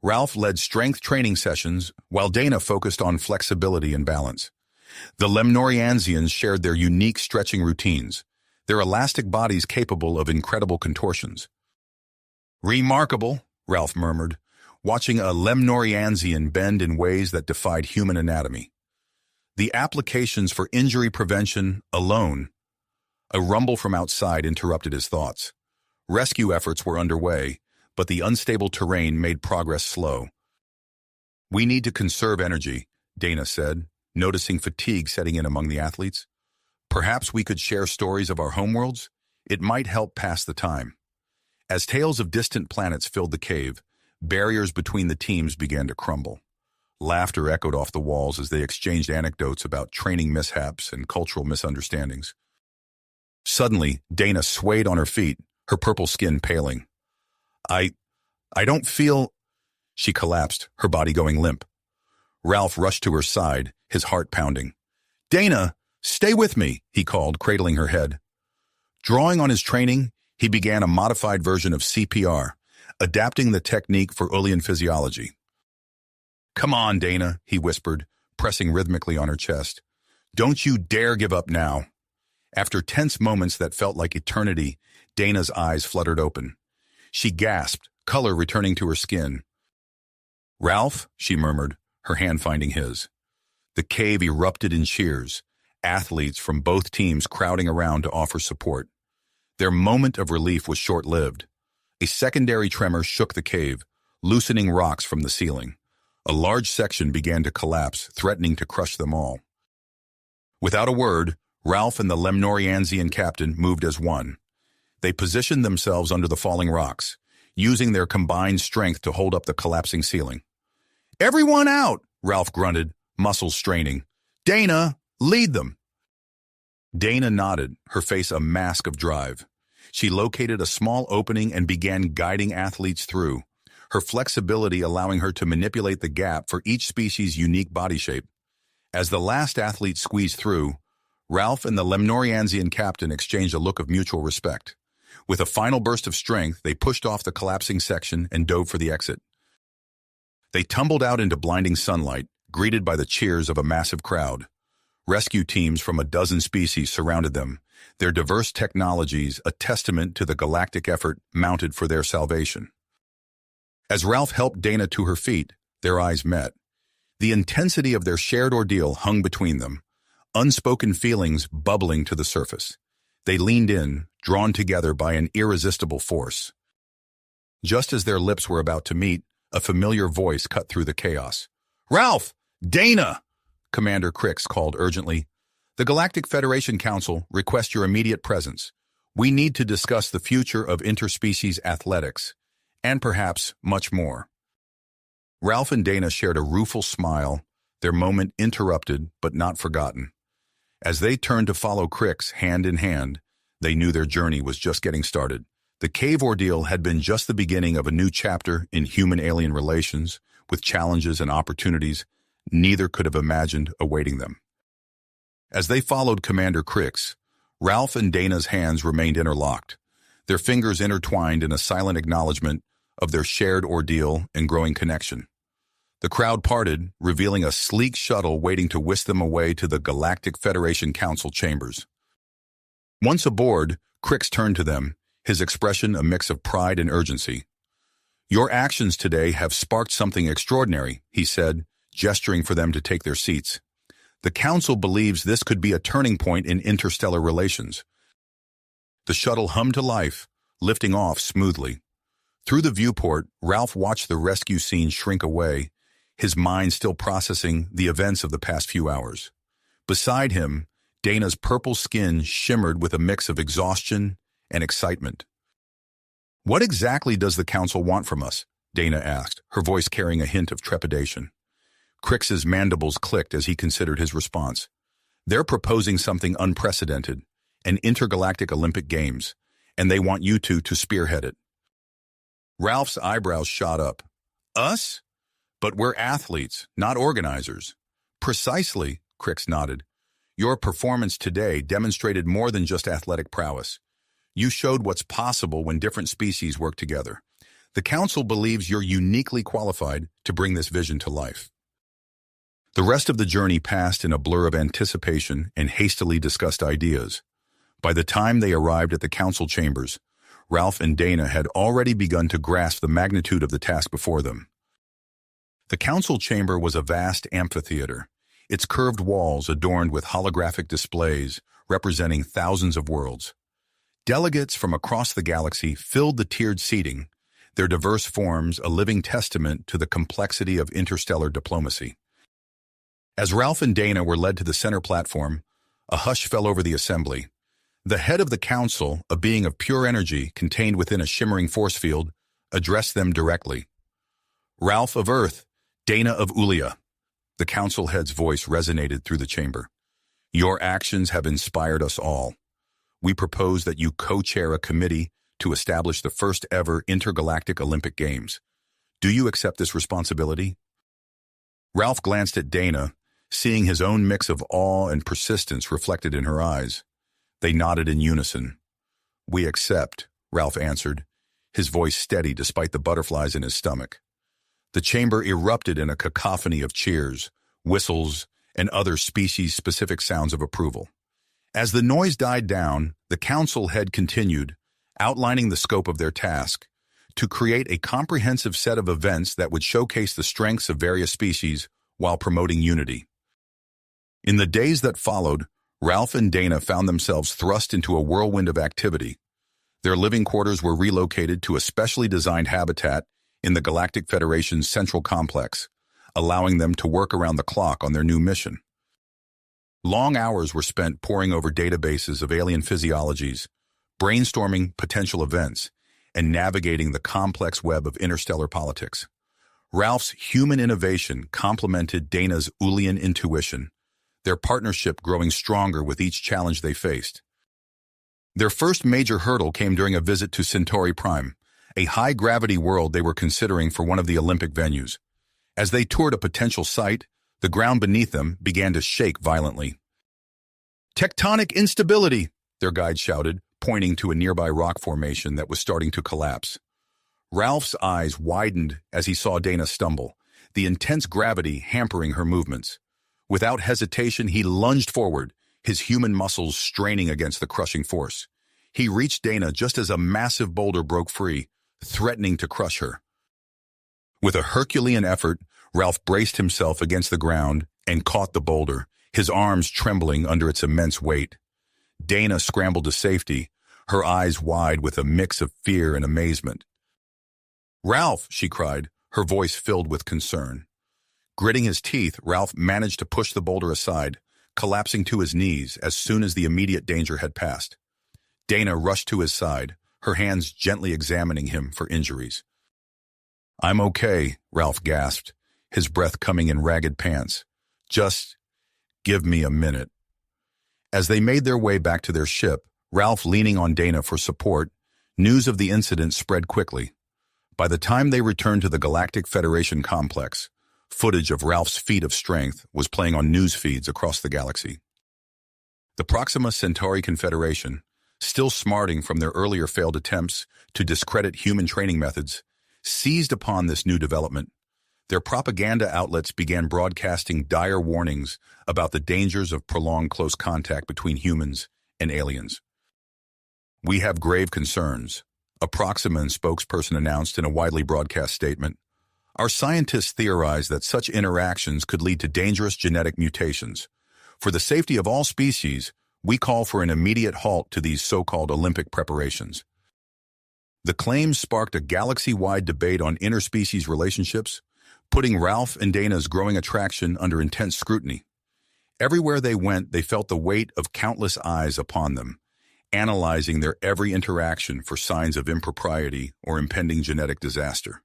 Ralph led strength training sessions, while Dana focused on flexibility and balance. The Lemnoriansians shared their unique stretching routines, their elastic bodies capable of incredible contortions. "Remarkable," Ralph murmured, watching a Lemnoriansian bend in ways that defied human anatomy. "The applications for injury prevention alone." A rumble from outside interrupted his thoughts. Rescue efforts were underway, but the unstable terrain made progress slow. "We need to conserve energy," Dana said, noticing fatigue setting in among the athletes. "Perhaps we could share stories of our homeworlds? It might help pass the time." As tales of distant planets filled the cave, barriers between the teams began to crumble. Laughter echoed off the walls as they exchanged anecdotes about training mishaps and cultural misunderstandings. Suddenly, Dana swayed on her feet, her purple skin paling. I don't feel..." She collapsed, her body going limp. Ralph rushed to her side, his heart pounding. "Dana, stay with me," he called, cradling her head. Drawing on his training, he began a modified version of CPR, adapting the technique for Ulian physiology. "Come on, Dana," he whispered, pressing rhythmically on her chest. "Don't you dare give up now." After tense moments that felt like eternity, Dana's eyes fluttered open. She gasped, color returning to her skin. "Ralph," she murmured, her hand finding his. The cave erupted in cheers, athletes from both teams crowding around to offer support. Their moment of relief was short-lived. A secondary tremor shook the cave, loosening rocks from the ceiling. A large section began to collapse, threatening to crush them all. Without a word, Ralph and the Lemnoriansian captain moved as one. They positioned themselves under the falling rocks, using their combined strength to hold up the collapsing ceiling. "Everyone out!" Ralph grunted, muscles straining. "Dana, lead them!" Dana nodded, her face a mask of drive. She located a small opening and began guiding athletes through, her flexibility allowing her to manipulate the gap for each species' unique body shape. As the last athlete squeezed through, Ralph and the Lemnoriansian captain exchanged a look of mutual respect. With a final burst of strength, they pushed off the collapsing section and dove for the exit. They tumbled out into blinding sunlight, greeted by the cheers of a massive crowd. Rescue teams from a dozen species surrounded them, their diverse technologies a testament to the galactic effort mounted for their salvation. As Ralph helped Dana to her feet, their eyes met. The intensity of their shared ordeal hung between them, unspoken feelings bubbling to the surface. They leaned in, drawn together by an irresistible force. Just as their lips were about to meet, a familiar voice cut through the chaos. "Ralph! Dana!" Commander Crix called urgently. "The Galactic Federation Council requests your immediate presence. We need to discuss the future of interspecies athletics, and perhaps much more." Ralph and Dana shared a rueful smile, their moment interrupted but not forgotten. As they turned to follow Crix hand in hand, they knew their journey was just getting started. The cave ordeal had been just the beginning of a new chapter in human-alien relations, with challenges and opportunities neither could have imagined awaiting them. As they followed Commander Crix, Ralph and Dana's hands remained interlocked, their fingers intertwined in a silent acknowledgement of their shared ordeal and growing connection. The crowd parted, revealing a sleek shuttle waiting to whisk them away to the Galactic Federation Council chambers. Once aboard, Crix turned to them, his expression a mix of pride and urgency. "Your actions today have sparked something extraordinary," he said, gesturing for them to take their seats. "The Council believes this could be a turning point in interstellar relations." The shuttle hummed to life, lifting off smoothly. Through the viewport, Ralph watched the rescue scene shrink away, his mind still processing the events of the past few hours. Beside him, Dana's purple skin shimmered with a mix of exhaustion and excitement. "What exactly does the Council want from us?" Dana asked, her voice carrying a hint of trepidation. Crix's mandibles clicked as he considered his response. "They're proposing something unprecedented, an intergalactic Olympic Games, and they want you two to spearhead it." Ralph's eyebrows shot up. "Us? But we're athletes, not organizers." "Precisely," Crix nodded. "Your performance today demonstrated more than just athletic prowess. You showed what's possible when different species work together. The Council believes you're uniquely qualified to bring this vision to life." The rest of the journey passed in a blur of anticipation and hastily discussed ideas. By the time they arrived at the Council chambers, Ralph and Dana had already begun to grasp the magnitude of the task before them. The Council chamber was a vast amphitheater, its curved walls adorned with holographic displays representing thousands of worlds. Delegates from across the galaxy filled the tiered seating, their diverse forms a living testament to the complexity of interstellar diplomacy. As Ralph and Dana were led to the center platform, a hush fell over the assembly. The head of the Council, a being of pure energy contained within a shimmering force field, addressed them directly. "Ralph of Earth, Dana of Ulia." The Council head's voice resonated through the chamber. "Your actions have inspired us all. We propose that you co-chair a committee to establish the first ever Intergalactic Olympic Games. Do you accept this responsibility?" Ralph glanced at Dana, seeing his own mix of awe and persistence reflected in her eyes. They nodded in unison. "We accept," Ralph answered, his voice steady despite the butterflies in his stomach. The chamber erupted in a cacophony of cheers, whistles, and other species-specific sounds of approval. As the noise died down, the Council head continued, outlining the scope of their task, to create a comprehensive set of events that would showcase the strengths of various species while promoting unity. In the days that followed, Ralph and Dana found themselves thrust into a whirlwind of activity. Their living quarters were relocated to a specially designed habitat in the Galactic Federation's central complex, allowing them to work around the clock on their new mission. Long hours were spent poring over databases of alien physiologies, brainstorming potential events, and navigating the complex web of interstellar politics. Ralph's human innovation complemented Dana's Ulian intuition, their partnership growing stronger with each challenge they faced. Their first major hurdle came during a visit to Centauri Prime, a high-gravity world they were considering for one of the Olympic venues. As they toured a potential site, the ground beneath them began to shake violently. "Tectonic instability," their guide shouted, pointing to a nearby rock formation that was starting to collapse. Ralph's eyes widened as he saw Dana stumble, the intense gravity hampering her movements. Without hesitation, he lunged forward, his human muscles straining against the crushing force. He reached Dana just as a massive boulder broke free, threatening to crush her. With a Herculean effort, Ralph braced himself against the ground and caught the boulder, his arms trembling under its immense weight. Dana scrambled to safety, her eyes wide with a mix of fear and amazement. "Ralph!" she cried, her voice filled with concern. Gritting his teeth, Ralph managed to push the boulder aside, collapsing to his knees as soon as the immediate danger had passed. Dana rushed to his side, her hands gently examining him for injuries. "I'm okay," Ralph gasped, his breath coming in ragged pants. "Just give me a minute." As they made their way back to their ship, Ralph leaning on Dana for support, news of the incident spread quickly. By the time they returned to the Galactic Federation complex, footage of Ralph's feat of strength was playing on news feeds across the galaxy. The Proxima Centauri Confederation, still smarting from their earlier failed attempts to discredit human training methods, seized upon this new development. Their propaganda outlets began broadcasting dire warnings about the dangers of prolonged close contact between humans and aliens. "We have grave concerns," a Proximan spokesperson announced in a widely broadcast statement. "Our scientists theorize that such interactions could lead to dangerous genetic mutations. For the safety of all species, we call for an immediate halt to these so-called Olympic preparations." The claims sparked a galaxy-wide debate on interspecies relationships, putting Ralph and Dana's growing attraction under intense scrutiny. Everywhere they went, they felt the weight of countless eyes upon them, analyzing their every interaction for signs of impropriety or impending genetic disaster.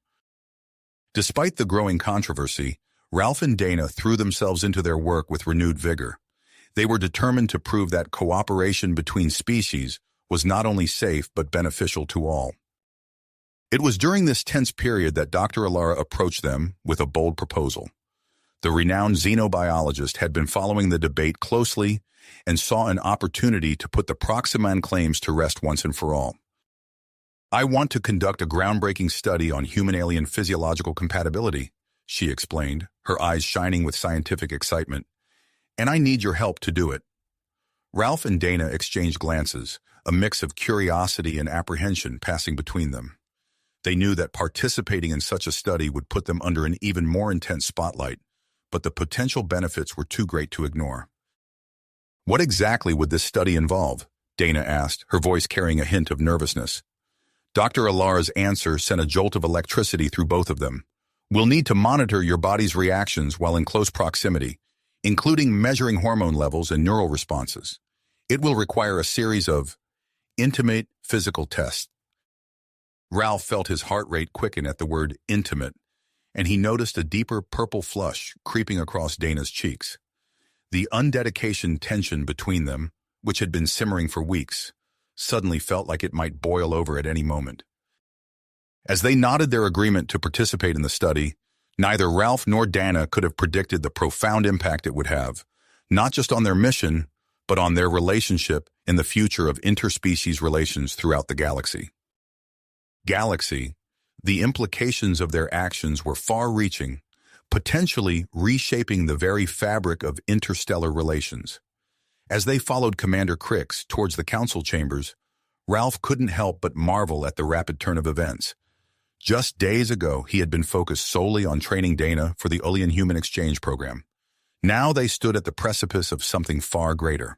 Despite the growing controversy, Ralph and Dana threw themselves into their work with renewed vigor. They were determined to prove that cooperation between species was not only safe but beneficial to all. It was during this tense period that Dr. Alara approached them with a bold proposal. The renowned xenobiologist had been following the debate closely and saw an opportunity to put the Proximan claims to rest once and for all. "I want to conduct a groundbreaking study on human-alien physiological compatibility," she explained, her eyes shining with scientific excitement. "And I need your help to do it." Ralph and Dana exchanged glances, a mix of curiosity and apprehension passing between them. They knew that participating in such a study would put them under an even more intense spotlight, but the potential benefits were too great to ignore. "What exactly would this study involve?" Dana asked, her voice carrying a hint of nervousness. Dr. Alara's answer sent a jolt of electricity through both of them. "We'll need to monitor your body's reactions while in close proximity, including measuring hormone levels and neural responses. It will require a series of intimate physical tests." Ralph felt his heart rate quicken at the word intimate, and he noticed a deeper purple flush creeping across Dana's cheeks. The undedication tension between them, which had been simmering for weeks, suddenly felt like it might boil over at any moment. As they nodded their agreement to participate in the study, neither Ralph nor Dana could have predicted the profound impact it would have, not just on their mission, but on their relationship and the future of interspecies relations throughout the galaxy. The implications of their actions were far-reaching, potentially reshaping the very fabric of interstellar relations. As they followed Commander Crix towards the council chambers, Ralph couldn't help but marvel at the rapid turn of events. Just days ago, he had been focused solely on training Dana for the Ulian Human Exchange Program. Now they stood at the precipice of something far greater.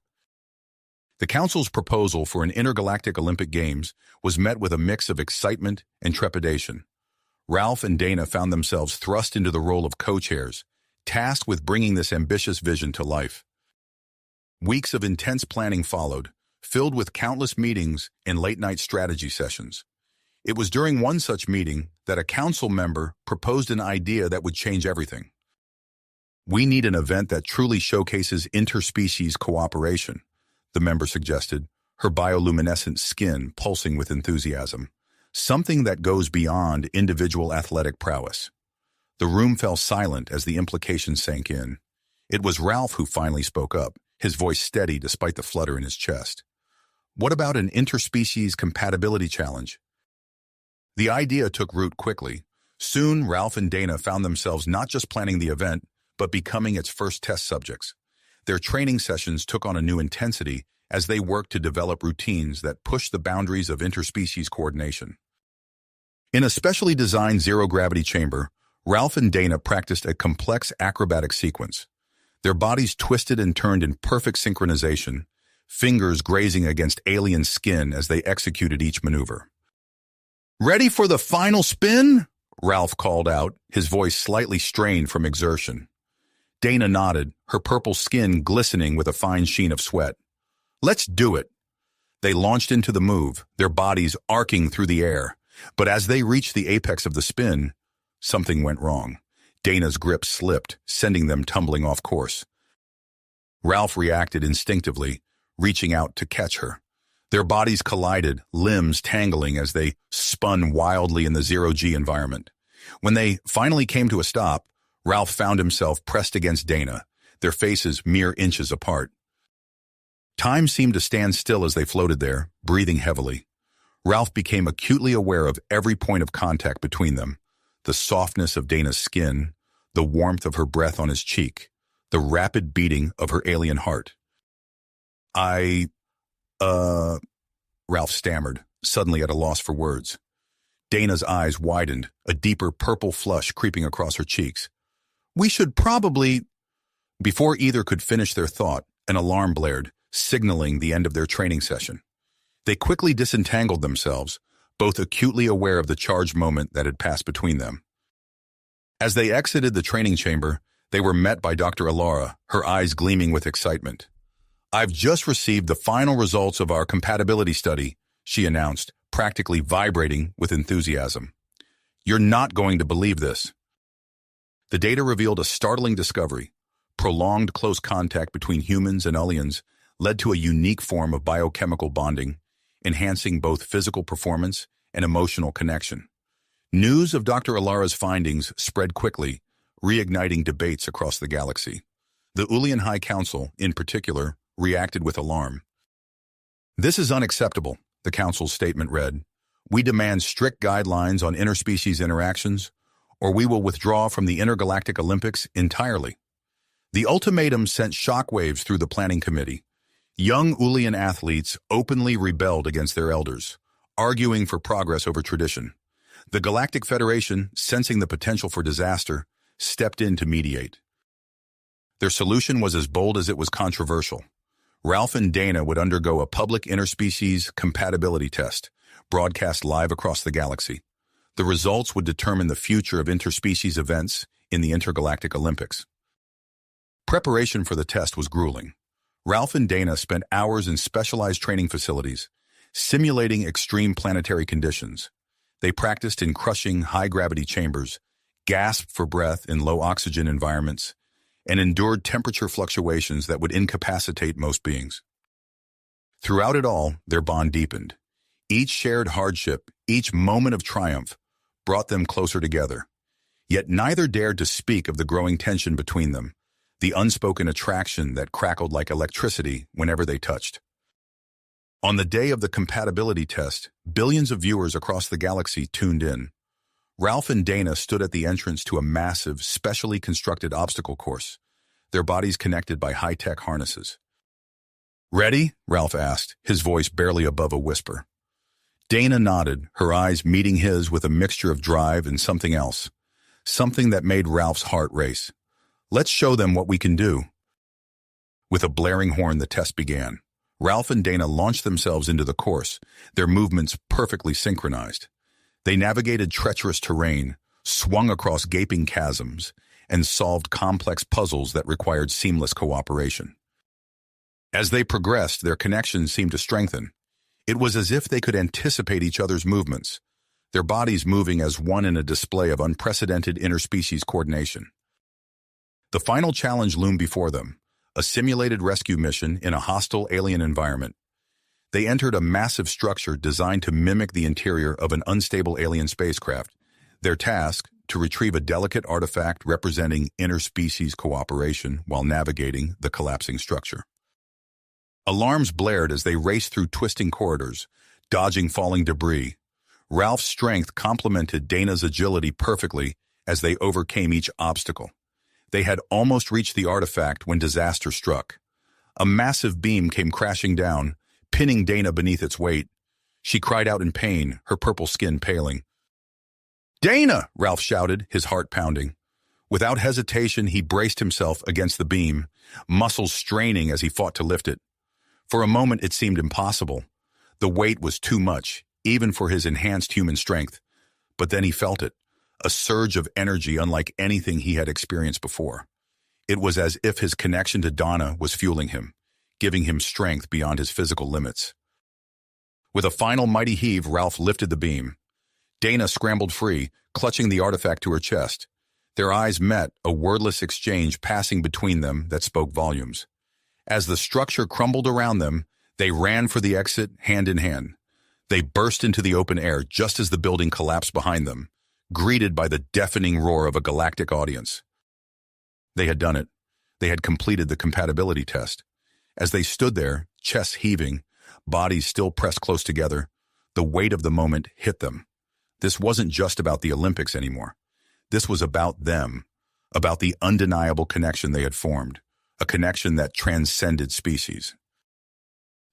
The Council's proposal for an Intergalactic Olympic Games was met with a mix of excitement and trepidation. Ralph and Dana found themselves thrust into the role of co-chairs, tasked with bringing this ambitious vision to life. Weeks of intense planning followed, filled with countless meetings and late-night strategy sessions. It was during one such meeting that a council member proposed an idea that would change everything. "We need an event that truly showcases interspecies cooperation," the member suggested, her bioluminescent skin pulsing with enthusiasm. "Something that goes beyond individual athletic prowess." The room fell silent as the implications sank in. It was Ralph who finally spoke up, his voice steady despite the flutter in his chest. "What about an interspecies compatibility challenge?" The idea took root quickly. Soon, Ralph and Dana found themselves not just planning the event, but becoming its first test subjects. Their training sessions took on a new intensity as they worked to develop routines that pushed the boundaries of interspecies coordination. In a specially designed zero-gravity chamber, Ralph and Dana practiced a complex acrobatic sequence. Their bodies twisted and turned in perfect synchronization, fingers grazing against alien skin as they executed each maneuver. "Ready for the final spin?" Ralph called out, his voice slightly strained from exertion. Dana nodded, her purple skin glistening with a fine sheen of sweat. "Let's do it." They launched into the move, their bodies arcing through the air. But as they reached the apex of the spin, something went wrong. Dana's grip slipped, sending them tumbling off course. Ralph reacted instinctively, reaching out to catch her. Their bodies collided, limbs tangling as they spun wildly in the zero-G environment. When they finally came to a stop, Ralph found himself pressed against Dana, their faces mere inches apart. Time seemed to stand still as they floated there, breathing heavily. Ralph became acutely aware of every point of contact between them: the softness of Dana's skin, the warmth of her breath on his cheek, the rapid beating of her alien heart. Ralph stammered, suddenly at a loss for words. Dana's eyes widened, a deeper purple flush creeping across her cheeks. "We should probably—" Before either could finish their thought, an alarm blared, signaling the end of their training session. They quickly disentangled themselves, both acutely aware of the charged moment that had passed between them. As they exited the training chamber, they were met by Dr. Alara, her eyes gleaming with excitement. "I've just received the final results of our compatibility study," she announced, practically vibrating with enthusiasm. "You're not going to believe this." The data revealed a startling discovery. Prolonged close contact between humans and aliens led to a unique form of biochemical bonding, enhancing both physical performance and emotional connection. News of Dr. Alara's findings spread quickly, reigniting debates across the galaxy. The Ulian High Council, in particular, reacted with alarm. "This is unacceptable," the Council's statement read. "We demand strict guidelines on interspecies interactions, or we will withdraw from the Intergalactic Olympics entirely." The ultimatum sent shockwaves through the planning committee. Young Ulian athletes openly rebelled against their elders, arguing for progress over tradition. The Galactic Federation, sensing the potential for disaster, stepped in to mediate. Their solution was as bold as it was controversial. Ralph and Dana would undergo a public interspecies compatibility test, broadcast live across the galaxy. The results would determine the future of interspecies events in the Intergalactic Olympics. Preparation for the test was grueling. Ralph and Dana spent hours in specialized training facilities, simulating extreme planetary conditions. They practiced in crushing high-gravity chambers, gasped for breath in low-oxygen environments, and endured temperature fluctuations that would incapacitate most beings. Throughout it all, their bond deepened. Each shared hardship, each moment of triumph, brought them closer together. Yet neither dared to speak of the growing tension between them, the unspoken attraction that crackled like electricity whenever they touched. On the day of the compatibility test, billions of viewers across the galaxy tuned in. Ralph and Dana stood at the entrance to a massive, specially constructed obstacle course, their bodies connected by high-tech harnesses. "Ready?" Ralph asked, his voice barely above a whisper. Dana nodded, her eyes meeting his with a mixture of drive and something else, something that made Ralph's heart race. "Let's show them what we can do." With a blaring horn, the test began. Ralph and Dana launched themselves into the course, their movements perfectly synchronized. They navigated treacherous terrain, swung across gaping chasms, and solved complex puzzles that required seamless cooperation. As they progressed, their connection seemed to strengthen. It was as if they could anticipate each other's movements, their bodies moving as one in a display of unprecedented interspecies coordination. The final challenge loomed before them, a simulated rescue mission in a hostile alien environment. They entered a massive structure designed to mimic the interior of an unstable alien spacecraft. Their task, to retrieve a delicate artifact representing interspecies cooperation while navigating the collapsing structure. Alarms blared as they raced through twisting corridors, dodging falling debris. Ralph's strength complemented Dana's agility perfectly as they overcame each obstacle. They had almost reached the artifact when disaster struck. A massive beam came crashing down, pinning Dana beneath its weight. She cried out in pain, her purple skin paling. "Dana!" Ralph shouted, his heart pounding. Without hesitation, he braced himself against the beam, muscles straining as he fought to lift it. For a moment, it seemed impossible. The weight was too much, even for his enhanced human strength. But then he felt it, a surge of energy unlike anything he had experienced before. It was as if his connection to Dana was fueling him, giving him strength beyond his physical limits. With a final mighty heave, Ralph lifted the beam. Dana scrambled free, clutching the artifact to her chest. Their eyes met, a wordless exchange passing between them that spoke volumes. As the structure crumbled around them, they ran for the exit, hand in hand. They burst into the open air just as the building collapsed behind them, greeted by the deafening roar of a galactic audience. They had done it. They had completed the compatibility test. As they stood there, chests heaving, bodies still pressed close together, the weight of the moment hit them. This wasn't just about the Olympics anymore. This was about them, about the undeniable connection they had formed, a connection that transcended species.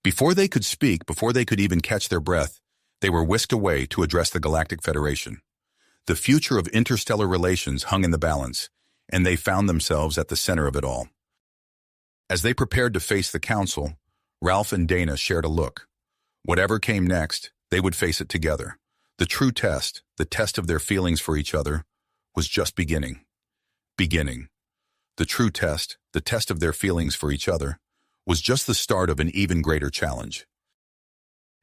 Before they could speak, before they could even catch their breath, they were whisked away to address the Galactic Federation. The future of interstellar relations hung in the balance, and they found themselves at the center of it all. As they prepared to face the Council, Ralph and Dana shared a look. Whatever came next, they would face it together. The true test, the test of their feelings for each other, was just beginning. The true test, the test of their feelings for each other, was just the start of an even greater challenge.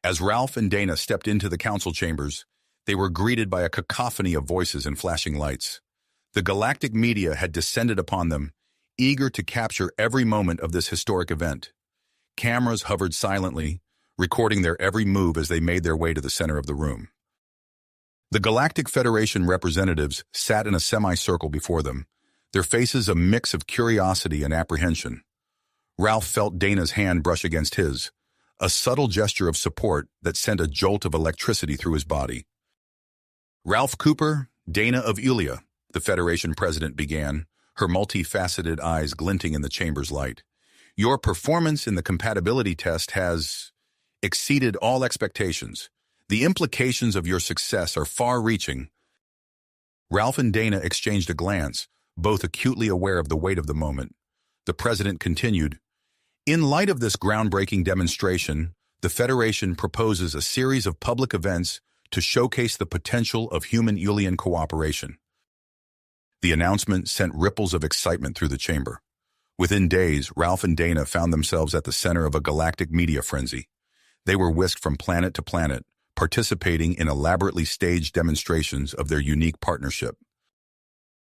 As Ralph and Dana stepped into the council chambers, they were greeted by a cacophony of voices and flashing lights. The galactic media had descended upon them, eager to capture every moment of this historic event. Cameras hovered silently, recording their every move as they made their way to the center of the room. The Galactic Federation representatives sat in a semicircle before them, their faces a mix of curiosity and apprehension. Ralph felt Dana's hand brush against his, a subtle gesture of support that sent a jolt of electricity through his body. "Ralph Cooper, Dana of Ulia," the Federation president began, her multifaceted eyes glinting in the chamber's light. "Your performance in the compatibility test has exceeded all expectations. The implications of your success are far-reaching." Ralph and Dana exchanged a glance, both acutely aware of the weight of the moment. The president continued, "In light of this groundbreaking demonstration, the Federation proposes a series of public events to showcase the potential of human-Ulian cooperation." The announcement sent ripples of excitement through the chamber. Within days, Ralph and Dana found themselves at the center of a galactic media frenzy. They were whisked from planet to planet, participating in elaborately staged demonstrations of their unique partnership.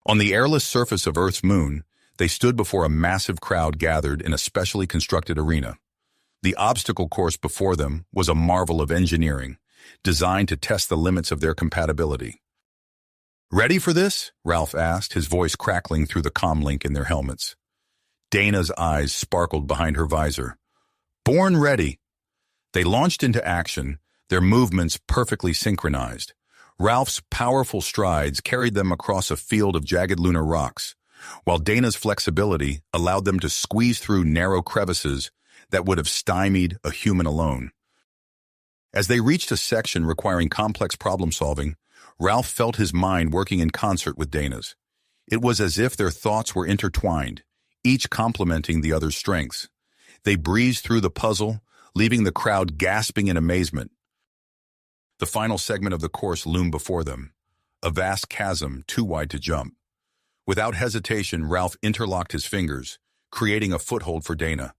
On the airless surface of Earth's moon, they stood before a massive crowd gathered in a specially constructed arena. The obstacle course before them was a marvel of engineering, designed to test the limits of their compatibility. "Ready for this?" Ralph asked, his voice crackling through the comlink in their helmets. Dana's eyes sparkled behind her visor. "Born ready." They launched into action, their movements perfectly synchronized. Ralph's powerful strides carried them across a field of jagged lunar rocks, while Dana's flexibility allowed them to squeeze through narrow crevices that would have stymied a human alone. As they reached a section requiring complex problem-solving, Ralph felt his mind working in concert with Dana's. It was as if their thoughts were intertwined, each complementing the other's strengths. They breezed through the puzzle, leaving the crowd gasping in amazement. The final segment of the course loomed before them, a vast chasm too wide to jump. Without hesitation, Ralph interlocked his fingers, creating a foothold for Dana.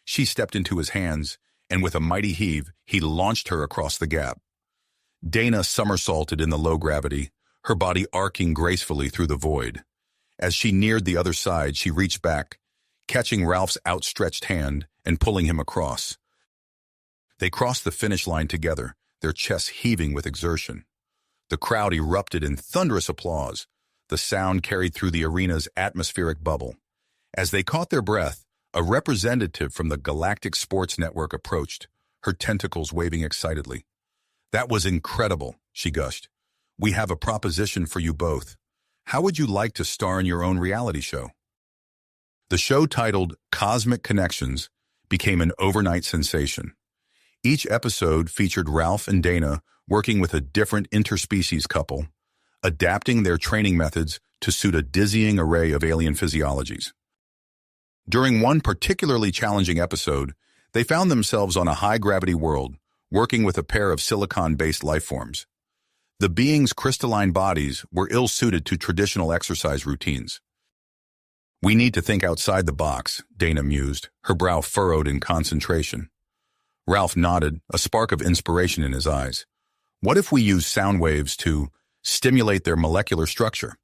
She stepped into his hands, and with a mighty heave, he launched her across the gap. Dana somersaulted in the low gravity, her body arcing gracefully through the void. As she neared the other side, she reached back, catching Ralph's outstretched hand and pulling him across. They crossed the finish line together, their chests heaving with exertion. The crowd erupted in thunderous applause. The sound carried through the arena's atmospheric bubble. As they caught their breath, a representative from the Galactic Sports Network approached, her tentacles waving excitedly. "That was incredible," she gushed. "We have a proposition for you both. How would you like to star in your own reality show?" The show, titled Cosmic Connections, became an overnight sensation. Each episode featured Ralph and Dana working with a different interspecies couple, adapting their training methods to suit a dizzying array of alien physiologies. During one particularly challenging episode, they found themselves on a high-gravity world, working with a pair of silicon-based lifeforms. The beings' crystalline bodies were ill-suited to traditional exercise routines. "We need to think outside the box," Dana mused, her brow furrowed in concentration. Ralph nodded, a spark of inspiration in his eyes. "What if we use sound waves to stimulate their molecular structure?"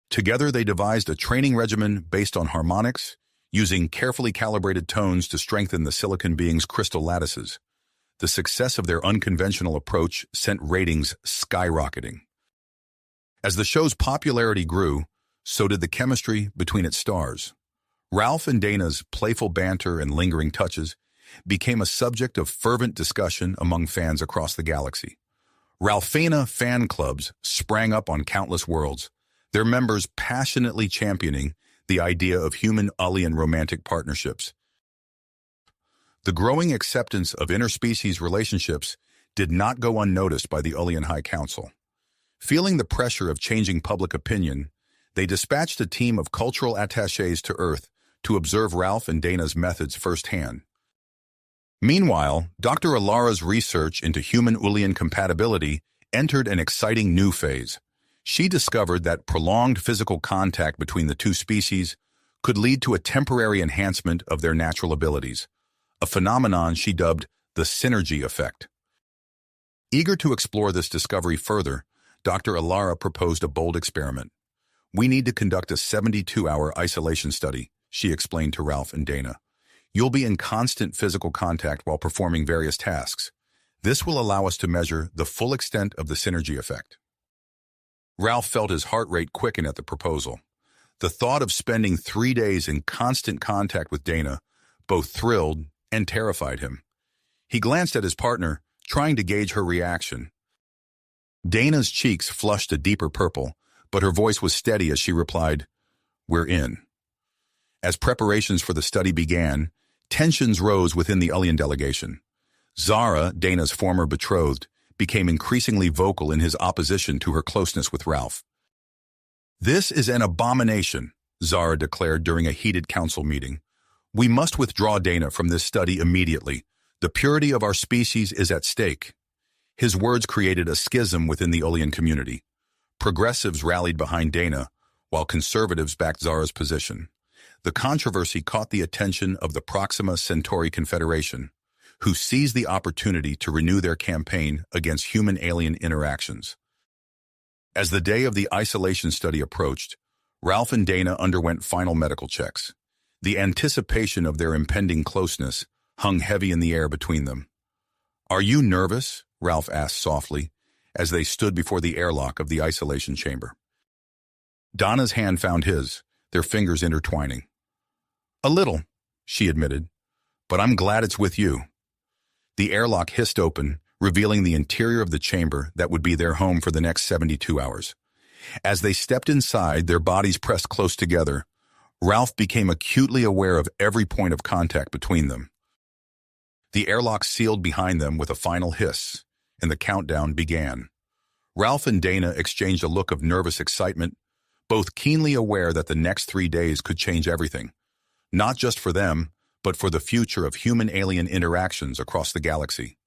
Together, they devised a training regimen based on harmonics, using carefully calibrated tones to strengthen the silicon being's crystal lattices. The success of their unconventional approach sent ratings skyrocketing. As the show's popularity grew, so did the chemistry between its stars. Ralph and Dana's playful banter and lingering touches became a subject of fervent discussion among fans across the galaxy. Ralphina fan clubs sprang up on countless worlds, their members passionately championing the idea of human-alien romantic partnerships. The growing acceptance of interspecies relationships did not go unnoticed by the Alien High Council. Feeling the pressure of changing public opinion, they dispatched a team of cultural attachés to Earth to observe Ralph and Dana's methods firsthand. Meanwhile, Dr. Alara's research into human-alien compatibility entered an exciting new phase. She discovered that prolonged physical contact between the two species could lead to a temporary enhancement of their natural abilities, a phenomenon she dubbed the synergy effect. Eager to explore this discovery further, Dr. Alara proposed a bold experiment. "We need to conduct a 72-hour isolation study," she explained to Ralph and Dana. "You'll be in constant physical contact while performing various tasks. This will allow us to measure the full extent of the synergy effect." Ralph felt his heart rate quicken at the proposal. The thought of spending 3 days in constant contact with Dana both thrilled and terrified him. He glanced at his partner, trying to gauge her reaction. Dana's cheeks flushed a deeper purple, but her voice was steady as she replied, "We're in." As preparations for the study began, tensions rose within the alien delegation. Zara, Dana's former betrothed, became increasingly vocal in his opposition to her closeness with Ralph. "This is an abomination," Zara declared during a heated council meeting. "We must withdraw Dana from this study immediately. The purity of our species is at stake." His words created a schism within the alien community. Progressives rallied behind Dana, while conservatives backed Zara's position. The controversy caught the attention of the Proxima Centauri Confederation, who seized the opportunity to renew their campaign against human-alien interactions. As the day of the isolation study approached, Ralph and Dana underwent final medical checks. The anticipation of their impending closeness hung heavy in the air between them. "Are you nervous?" Ralph asked softly, as they stood before the airlock of the isolation chamber. Donna's hand found his, their fingers intertwining. "A little," she admitted, "but I'm glad it's with you." The airlock hissed open, revealing the interior of the chamber that would be their home for the next 72 hours. As they stepped inside, their bodies pressed close together, Ralph became acutely aware of every point of contact between them. The airlock sealed behind them with a final hiss, and the countdown began. Ralph and Dana exchanged a look of nervous excitement, both keenly aware that the next 3 days could change everything, not just for them, but for the future of human-alien interactions across the galaxy.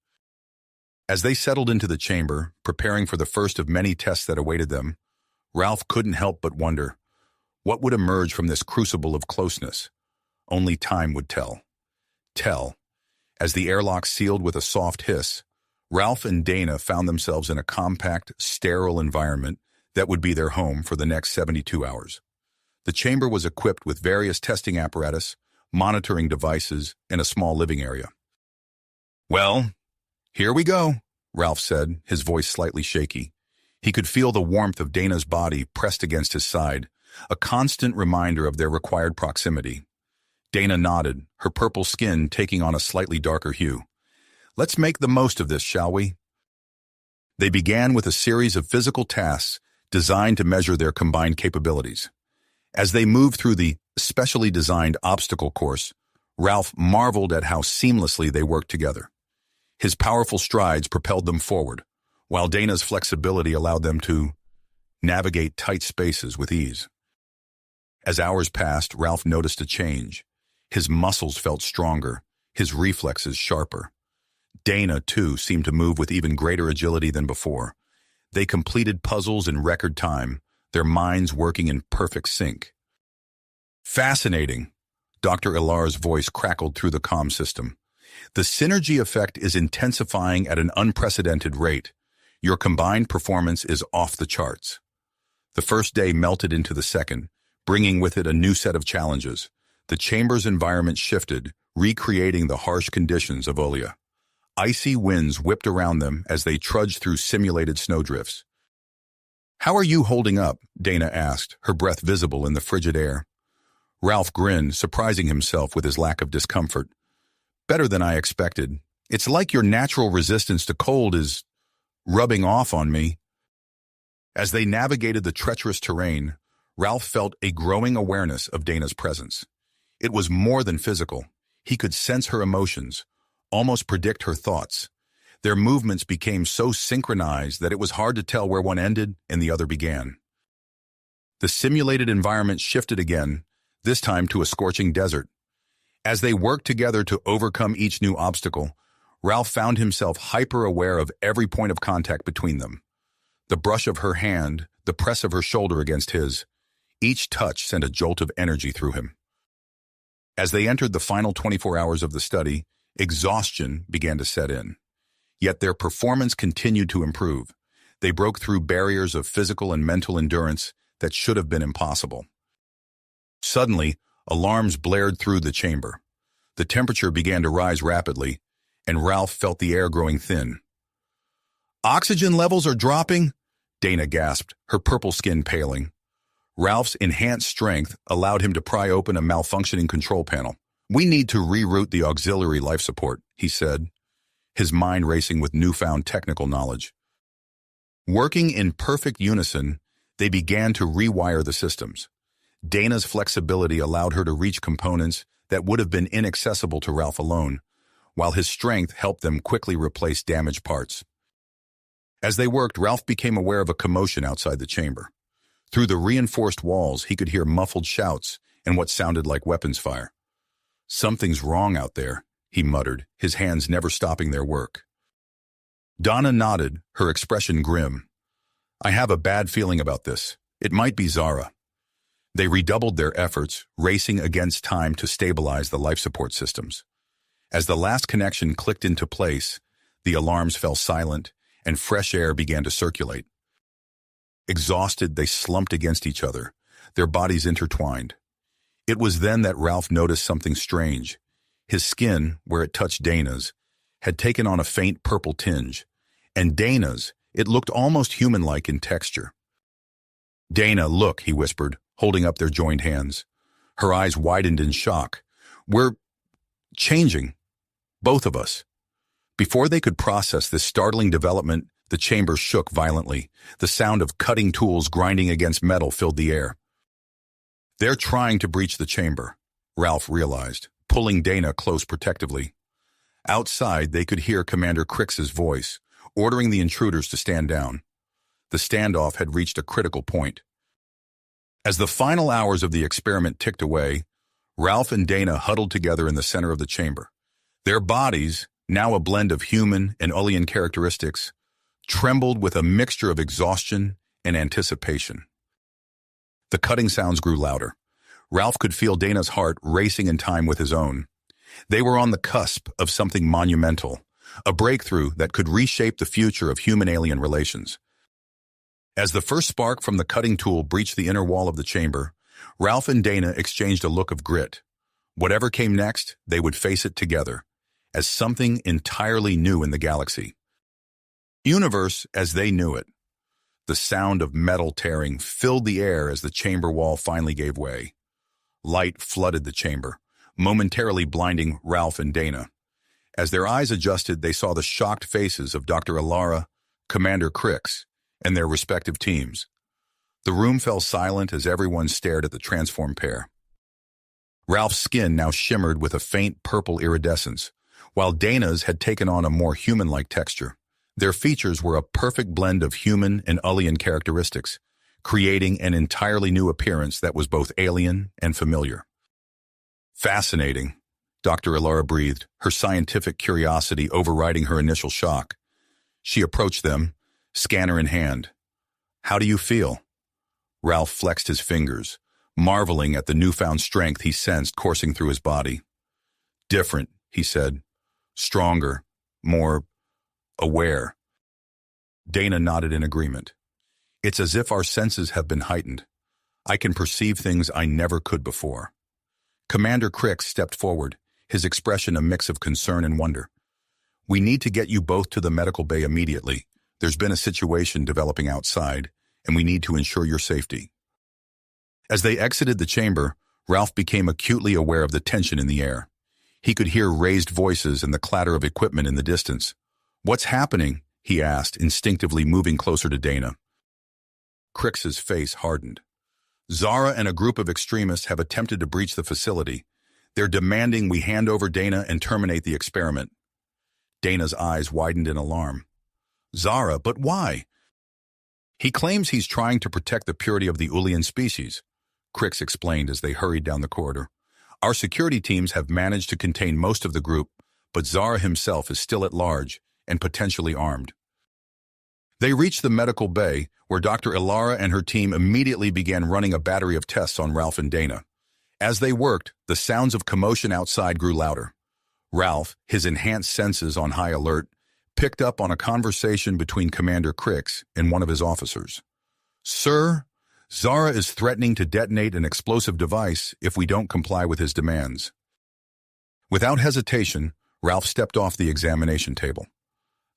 As they settled into the chamber, preparing for the first of many tests that awaited them, Ralph couldn't help but wonder, what would emerge from this crucible of closeness? Only time would tell. As the airlock sealed with a soft hiss, Ralph and Dana found themselves in a compact, sterile environment that would be their home for the next 72 hours. The chamber was equipped with various testing apparatus, monitoring devices, and a small living area. "Well, here we go," Ralph said, his voice slightly shaky. He could feel the warmth of Dana's body pressed against his side, a constant reminder of their required proximity. Dana nodded, her purple skin taking on a slightly darker hue. "Let's make the most of this, shall we?" They began with a series of physical tasks designed to measure their combined capabilities. As they moved through the specially designed obstacle course, Ralph marveled at how seamlessly they worked together. His powerful strides propelled them forward, while Dana's flexibility allowed them to navigate tight spaces with ease. As hours passed, Ralph noticed a change. His muscles felt stronger, his reflexes sharper. Dana, too, seemed to move with even greater agility than before. They completed puzzles in record time, their minds working in perfect sync. "Fascinating," Dr. Ilar's voice crackled through the comm system. "The synergy effect is intensifying at an unprecedented rate. Your combined performance is off the charts." The first day melted into the second, bringing with it a new set of challenges. The chamber's environment shifted, recreating the harsh conditions of Olia. Icy winds whipped around them as they trudged through simulated snowdrifts. "How are you holding up?" Dana asked, her breath visible in the frigid air. Ralph grinned, surprising himself with his lack of discomfort. "Better than I expected. It's like your natural resistance to cold is rubbing off on me." As they navigated the treacherous terrain, Ralph felt a growing awareness of Dana's presence. It was more than physical. He could sense her emotions, almost predict her thoughts. Their movements became so synchronized that it was hard to tell where one ended and the other began. The simulated environment shifted again, this time to a scorching desert. As they worked together to overcome each new obstacle, Ralph found himself hyper-aware of every point of contact between them. The brush of her hand, the press of her shoulder against his, each touch sent a jolt of energy through him. As they entered the final 24 hours of the study, exhaustion began to set in. Yet their performance continued to improve. They broke through barriers of physical and mental endurance that should have been impossible. Suddenly, alarms blared through the chamber. The temperature began to rise rapidly, and Ralph felt the air growing thin. "Oxygen levels are dropping," Dana gasped, her purple skin paling. Ralph's enhanced strength allowed him to pry open a malfunctioning control panel. "We need to reroute the auxiliary life support," he said, his mind racing with newfound technical knowledge. Working in perfect unison, they began to rewire the systems. Dana's flexibility allowed her to reach components that would have been inaccessible to Ralph alone, while his strength helped them quickly replace damaged parts. As they worked, Ralph became aware of a commotion outside the chamber. Through the reinforced walls, he could hear muffled shouts and what sounded like weapons fire. "Something's wrong out there," he muttered, his hands never stopping their work. Donna nodded, her expression grim. "I have a bad feeling about this. It might be Zara." They redoubled their efforts, racing against time to stabilize the life support systems. As the last connection clicked into place, the alarms fell silent and fresh air began to circulate. Exhausted, they slumped against each other, their bodies intertwined. It was then that Ralph noticed something strange. His skin, where it touched Dana's, had taken on a faint purple tinge, and Dana's, it looked almost human-like in texture. "Dana, look," he whispered, holding up their joined hands. Her eyes widened in shock. "We're changing. Both of us." Before they could process this startling development, the chamber shook violently. The sound of cutting tools grinding against metal filled the air. "They're trying to breach the chamber," Ralph realized, pulling Dana close protectively. Outside, they could hear Commander Crix's voice, ordering the intruders to stand down. The standoff had reached a critical point. As the final hours of the experiment ticked away, Ralph and Dana huddled together in the center of the chamber. Their bodies, now a blend of human and Ulian characteristics, trembled with a mixture of exhaustion and anticipation. The cutting sounds grew louder. Ralph could feel Dana's heart racing in time with his own. They were on the cusp of something monumental, a breakthrough that could reshape the future of human-alien relations. As the first spark from the cutting tool breached the inner wall of the chamber, Ralph and Dana exchanged a look of grit. Whatever came next, they would face it together, as something entirely new in the galaxy. Universe as they knew it. The sound of metal tearing filled the air as the chamber wall finally gave way. Light flooded the chamber, momentarily blinding Ralph and Dana. As their eyes adjusted, they saw the shocked faces of Dr. Alara, Commander Crix, and their respective teams. The room fell silent as everyone stared at the transformed pair. Ralph's skin now shimmered with a faint purple iridescence, while Dana's had taken on a more human-like texture. Their features were a perfect blend of human and alien characteristics, creating an entirely new appearance that was both alien and familiar. Fascinating, Dr. Alara breathed, her scientific curiosity overriding her initial shock. She approached them, scanner in hand. How do you feel? Ralph flexed his fingers, marveling at the newfound strength he sensed coursing through his body. Different, he said. Stronger, more aware. Dana nodded in agreement. It's as if our senses have been heightened. I can perceive things I never could before. Commander Crix stepped forward, his expression a mix of concern and wonder. We need to get you both to the medical bay immediately. There's been a situation developing outside, and we need to ensure your safety. As they exited the chamber, Ralph became acutely aware of the tension in the air. He could hear raised voices and the clatter of equipment in the distance. What's happening? He asked, instinctively moving closer to Dana. Crix's face hardened. Zara and a group of extremists have attempted to breach the facility. They're demanding we hand over Dana and terminate the experiment. Dana's eyes widened in alarm. Zara, but why? He claims he's trying to protect the purity of the Ulian species, Crix explained as they hurried down the corridor. Our security teams have managed to contain most of the group, but Zara himself is still at large and potentially armed. They reached the medical bay, where Dr. Alara and her team immediately began running a battery of tests on Ralph and Dana. As they worked, the sounds of commotion outside grew louder. Ralph, his enhanced senses on high alert, picked up on a conversation between Commander Crix and one of his officers. Sir, Zara is threatening to detonate an explosive device if we don't comply with his demands. Without hesitation, Ralph stepped off the examination table.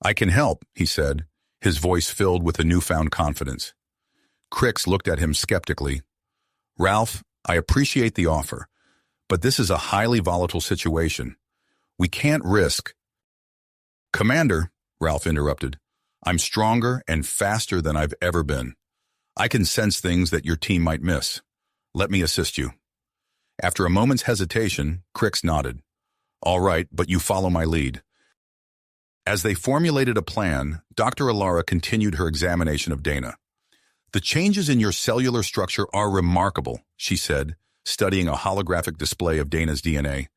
I can help, he said, his voice filled with a newfound confidence. Crix looked at him skeptically. Ralph, I appreciate the offer, but this is a highly volatile situation. We can't risk. Commander, Ralph interrupted, I'm stronger and faster than I've ever been. I can sense things that your team might miss. Let me assist you. After a moment's hesitation, Crix nodded. All right, but you follow my lead. As they formulated a plan, Dr. Alara continued her examination of Dana. The changes in your cellular structure are remarkable, she said, studying a holographic display of Dana's DNA.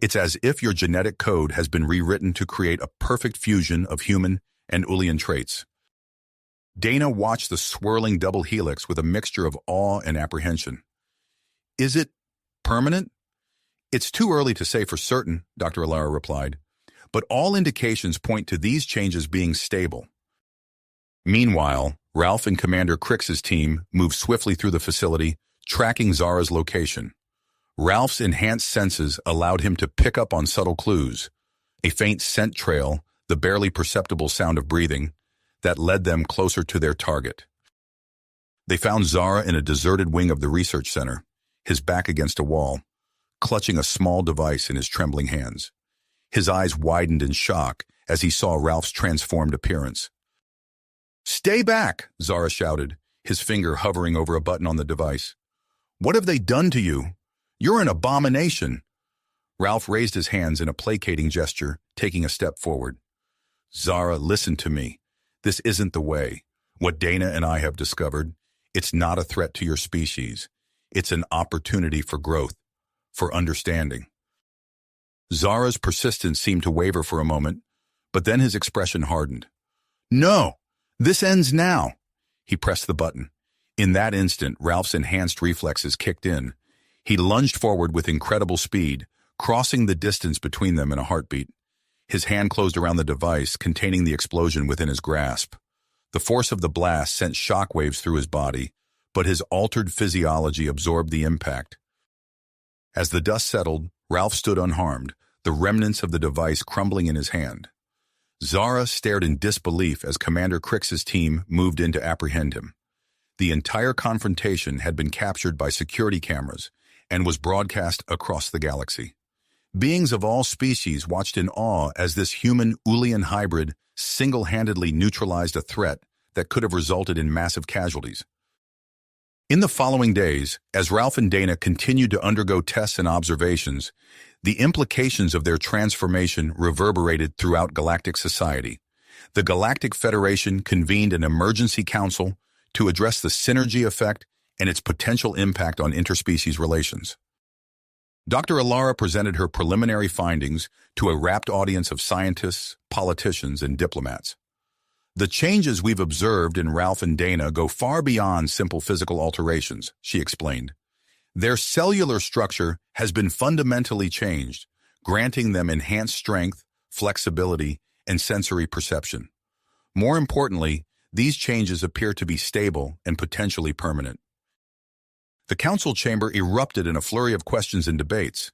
It's as if your genetic code has been rewritten to create a perfect fusion of human and Ulian traits. Dana watched the swirling double helix with a mixture of awe and apprehension. Is it permanent? It's too early to say for certain, Dr. Alara replied, but all indications point to these changes being stable. Meanwhile, Ralph and Commander Crix's team moved swiftly through the facility, tracking Zara's location. Ralph's enhanced senses allowed him to pick up on subtle clues, a faint scent trail, the barely perceptible sound of breathing, that led them closer to their target. They found Zara in a deserted wing of the research center, his back against a wall, clutching a small device in his trembling hands. His eyes widened in shock as he saw Ralph's transformed appearance. Stay back, Zara shouted, his finger hovering over a button on the device. What have they done to you? You're an abomination. Ralph raised his hands in a placating gesture, taking a step forward. Zara, listen to me. This isn't the way. What Dana and I have discovered, it's not a threat to your species. It's an opportunity for growth, for understanding. Zara's persistence seemed to waver for a moment, but then his expression hardened. No, this ends now. He pressed the button. In that instant, Ralph's enhanced reflexes kicked in. He lunged forward with incredible speed, crossing the distance between them in a heartbeat. His hand closed around the device, containing the explosion within his grasp. The force of the blast sent shockwaves through his body, but his altered physiology absorbed the impact. As the dust settled, Ralph stood unharmed, the remnants of the device crumbling in his hand. Zara stared in disbelief as Commander Crix's team moved in to apprehend him. The entire confrontation had been captured by security cameras and was broadcast across the galaxy. Beings of all species watched in awe as this human Ulian hybrid single-handedly neutralized a threat that could have resulted in massive casualties. In the following days, as Ralph and Dana continued to undergo tests and observations, the implications of their transformation reverberated throughout galactic society. The Galactic Federation convened an emergency council to address the synergy effect and its potential impact on interspecies relations. Dr. Alara presented her preliminary findings to a rapt audience of scientists, politicians, and diplomats. The changes we've observed in Ralph and Dana go far beyond simple physical alterations, she explained. Their cellular structure has been fundamentally changed, granting them enhanced strength, flexibility, and sensory perception. More importantly, these changes appear to be stable and potentially permanent. The council chamber erupted in a flurry of questions and debates.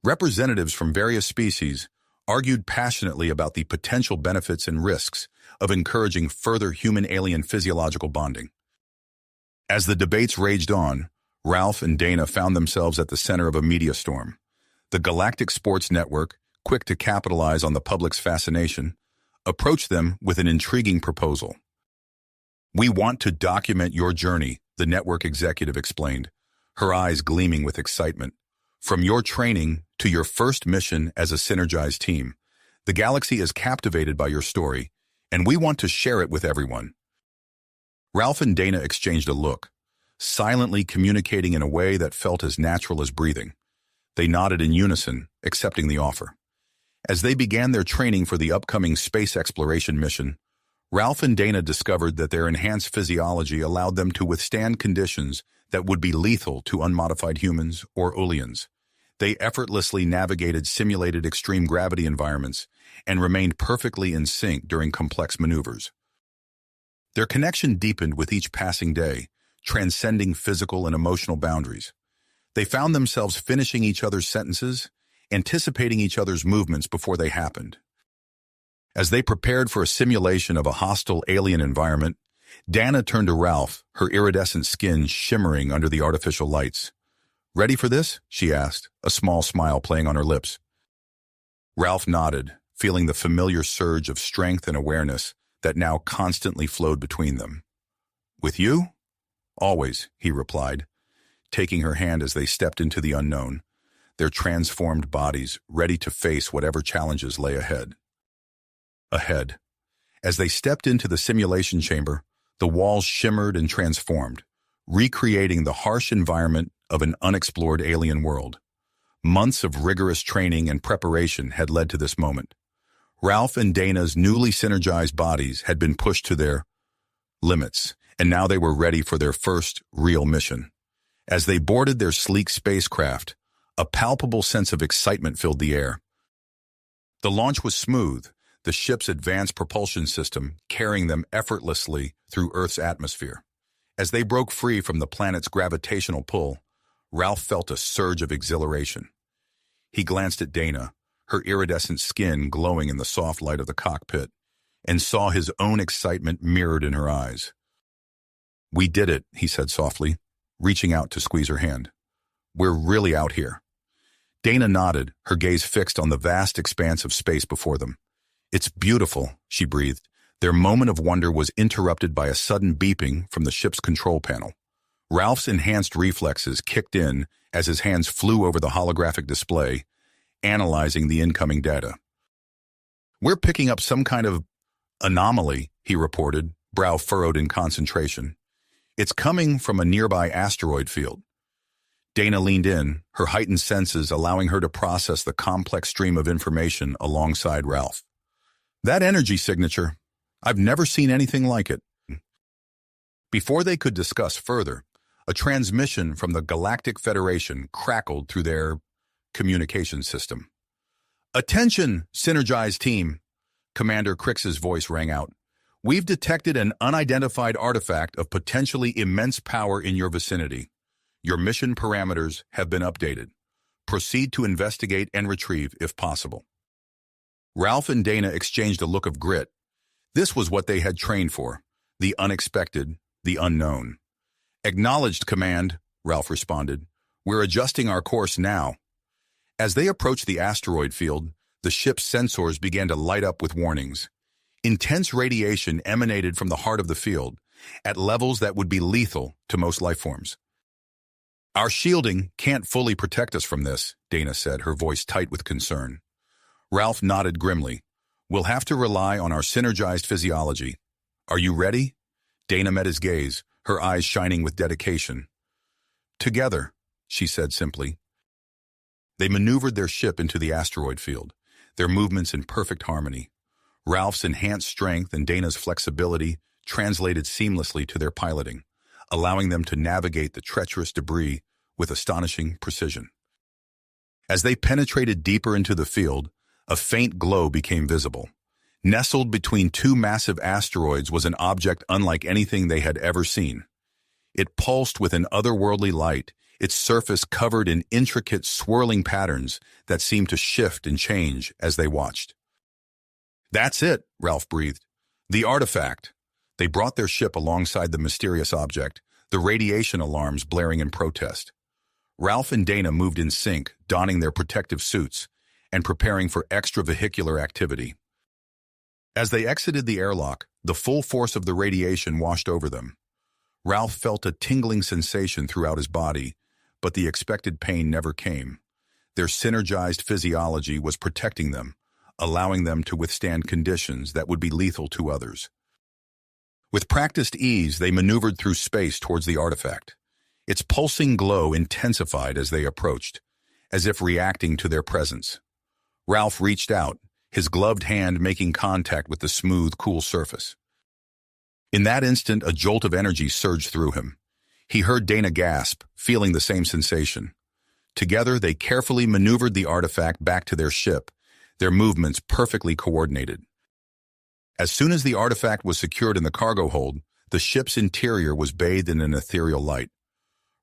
Representatives from various species argued passionately about the potential benefits and risks of encouraging further human-alien physiological bonding. As the debates raged on, Ralph and Dana found themselves at the center of a media storm. The Galactic Sports Network, quick to capitalize on the public's fascination, approached them with an intriguing proposal. "We want to document your journey," the network executive explained, her eyes gleaming with excitement. "From your training to your first mission as a synergized team, the galaxy is captivated by your story, and we want to share it with everyone." Ralph and Dana exchanged a look, silently communicating in a way that felt as natural as breathing. They nodded in unison, accepting the offer. As they began their training for the upcoming space exploration mission, Ralph and Dana discovered that their enhanced physiology allowed them to withstand conditions that would be lethal to unmodified humans or Ulians. They effortlessly navigated simulated extreme gravity environments and remained perfectly in sync during complex maneuvers. Their connection deepened with each passing day, transcending physical and emotional boundaries. They found themselves finishing each other's sentences, anticipating each other's movements before they happened. As they prepared for a simulation of a hostile alien environment, Dana turned to Ralph, her iridescent skin shimmering under the artificial lights. "Ready for this?" she asked, a small smile playing on her lips. Ralph nodded, feeling the familiar surge of strength and awareness that now constantly flowed between them. "With you?" "Always," he replied, taking her hand as they stepped into the unknown, their transformed bodies ready to face whatever challenges lay ahead. As they stepped into the simulation chamber, the walls shimmered and transformed, recreating the harsh environment of an unexplored alien world. Months of rigorous training and preparation had led to this moment. Ralph and Dana's newly synergized bodies had been pushed to their limits, and now they were ready for their first real mission. As they boarded their sleek spacecraft, a palpable sense of excitement filled the air. The launch was smooth, the ship's advanced propulsion system carrying them effortlessly through Earth's atmosphere. As they broke free from the planet's gravitational pull, Ralph felt a surge of exhilaration. He glanced at Dana, her iridescent skin glowing in the soft light of the cockpit, and saw his own excitement mirrored in her eyes. "We did it," he said softly, reaching out to squeeze her hand. "We're really out here." Dana nodded, her gaze fixed on the vast expanse of space before them. "It's beautiful," she breathed. Their moment of wonder was interrupted by a sudden beeping from the ship's control panel. Ralph's enhanced reflexes kicked in as his hands flew over the holographic display, analyzing the incoming data. "We're picking up some kind of anomaly," he reported, brow furrowed in concentration. "It's coming from a nearby asteroid field." Dana leaned in, her heightened senses allowing her to process the complex stream of information alongside Ralph. "That energy signature, I've never seen anything like it." Before they could discuss further, a transmission from the Galactic Federation crackled through their communication system. Attention, synergized team! Commander Crix's voice rang out. We've detected an unidentified artifact of potentially immense power in your vicinity. Your mission parameters have been updated. Proceed to investigate and retrieve if possible. Ralph and Dana exchanged a look of grit. This was what they had trained for, the unexpected, the unknown. Acknowledged, Command, Ralph responded. We're adjusting our course now. As they approached the asteroid field, the ship's sensors began to light up with warnings. Intense radiation emanated from the heart of the field, at levels that would be lethal to most life forms. Our shielding can't fully protect us from this, Dana said, her voice tight with concern. Ralph nodded grimly. We'll have to rely on our synergized physiology. Are you ready? Dana met his gaze, her eyes shining with dedication. Together, she said simply. They maneuvered their ship into the asteroid field, their movements in perfect harmony. Ralph's enhanced strength and Dana's flexibility translated seamlessly to their piloting, allowing them to navigate the treacherous debris with astonishing precision. As they penetrated deeper into the field, a faint glow became visible. Nestled between two massive asteroids was an object unlike anything they had ever seen. It pulsed with an otherworldly light, its surface covered in intricate swirling patterns that seemed to shift and change as they watched. That's it, Ralph breathed. The artifact. They brought their ship alongside the mysterious object, the radiation alarms blaring in protest. Ralph and Dana moved in sync, donning their protective suits and preparing for extravehicular activity. As they exited the airlock, the full force of the radiation washed over them. Ralph felt a tingling sensation throughout his body, but the expected pain never came. Their synergized physiology was protecting them, allowing them to withstand conditions that would be lethal to others. With practiced ease, they maneuvered through space towards the artifact. Its pulsing glow intensified as they approached, as if reacting to their presence. Ralph reached out, his gloved hand making contact with the smooth, cool surface. In that instant, a jolt of energy surged through him. He heard Dana gasp, feeling the same sensation. Together, they carefully maneuvered the artifact back to their ship, their movements perfectly coordinated. As soon as the artifact was secured in the cargo hold, the ship's interior was bathed in an ethereal light.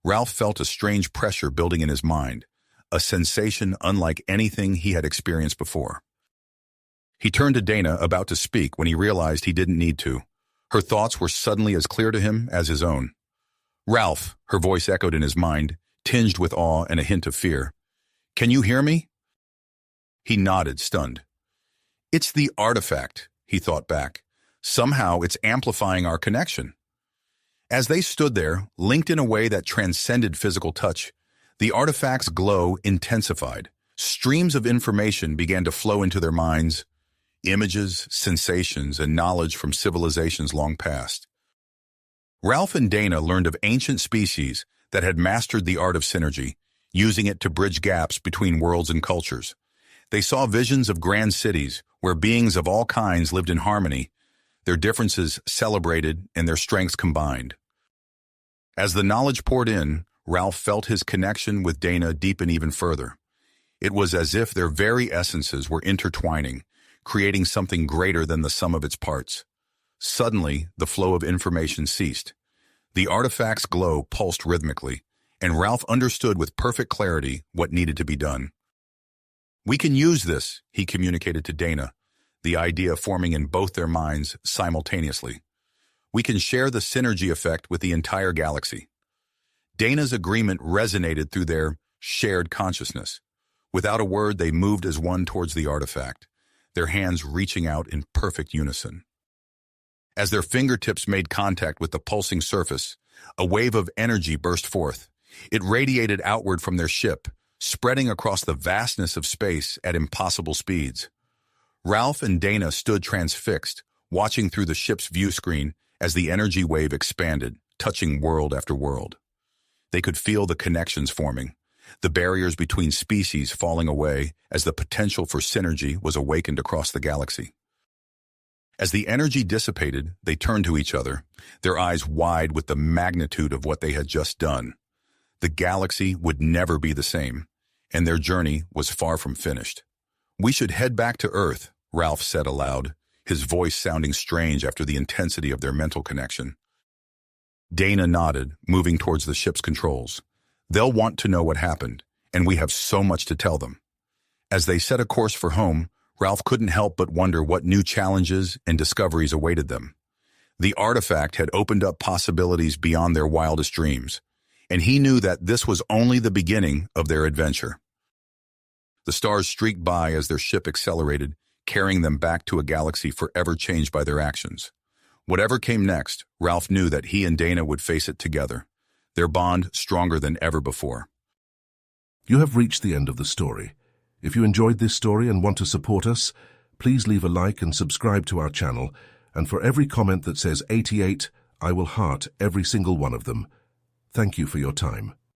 Ralph felt a strange pressure building in his mind, a sensation unlike anything he had experienced before. He turned to Dana, about to speak, when he realized he didn't need to. Her thoughts were suddenly as clear to him as his own. Ralph, her voice echoed in his mind, tinged with awe and a hint of fear. Can you hear me? He nodded, stunned. It's the artifact, he thought back. Somehow it's amplifying our connection. As they stood there, linked in a way that transcended physical touch, the artifact's glow intensified. Streams of information began to flow into their minds, images, sensations, and knowledge from civilizations long past. Ralph and Dana learned of ancient species that had mastered the art of synergy, using it to bridge gaps between worlds and cultures. They saw visions of grand cities where beings of all kinds lived in harmony, their differences celebrated and their strengths combined. As the knowledge poured in, Ralph felt his connection with Dana deepen even further. It was as if their very essences were intertwining, creating something greater than the sum of its parts. Suddenly, the flow of information ceased. The artifact's glow pulsed rhythmically, and Ralph understood with perfect clarity what needed to be done. We can use this, he communicated to Dana, the idea forming in both their minds simultaneously. We can share the synergy effect with the entire galaxy. Dana's agreement resonated through their shared consciousness. Without a word, they moved as one towards the artifact, their hands reaching out in perfect unison. As their fingertips made contact with the pulsing surface, a wave of energy burst forth. It radiated outward from their ship, spreading across the vastness of space at impossible speeds. Ralph and Dana stood transfixed, watching through the ship's view screen as the energy wave expanded, touching world after world. They could feel the connections forming, the barriers between species falling away as the potential for synergy was awakened across the galaxy. As the energy dissipated, they turned to each other, their eyes wide with the magnitude of what they had just done. The galaxy would never be the same, and their journey was far from finished. "We should head back to Earth," Ralph said aloud, his voice sounding strange after the intensity of their mental connection. Dana nodded, moving towards the ship's controls. "They'll want to know what happened, and we have so much to tell them." As they set a course for home, Ralph couldn't help but wonder what new challenges and discoveries awaited them. The artifact had opened up possibilities beyond their wildest dreams, and he knew that this was only the beginning of their adventure. The stars streaked by as their ship accelerated, carrying them back to a galaxy forever changed by their actions. Whatever came next, Ralph knew that he and Dana would face it together, their bond stronger than ever before. You have reached the end of the story. If you enjoyed this story and want to support us, please leave a like and subscribe to our channel, and for every comment that says 88, I will heart every single one of them. Thank you for your time.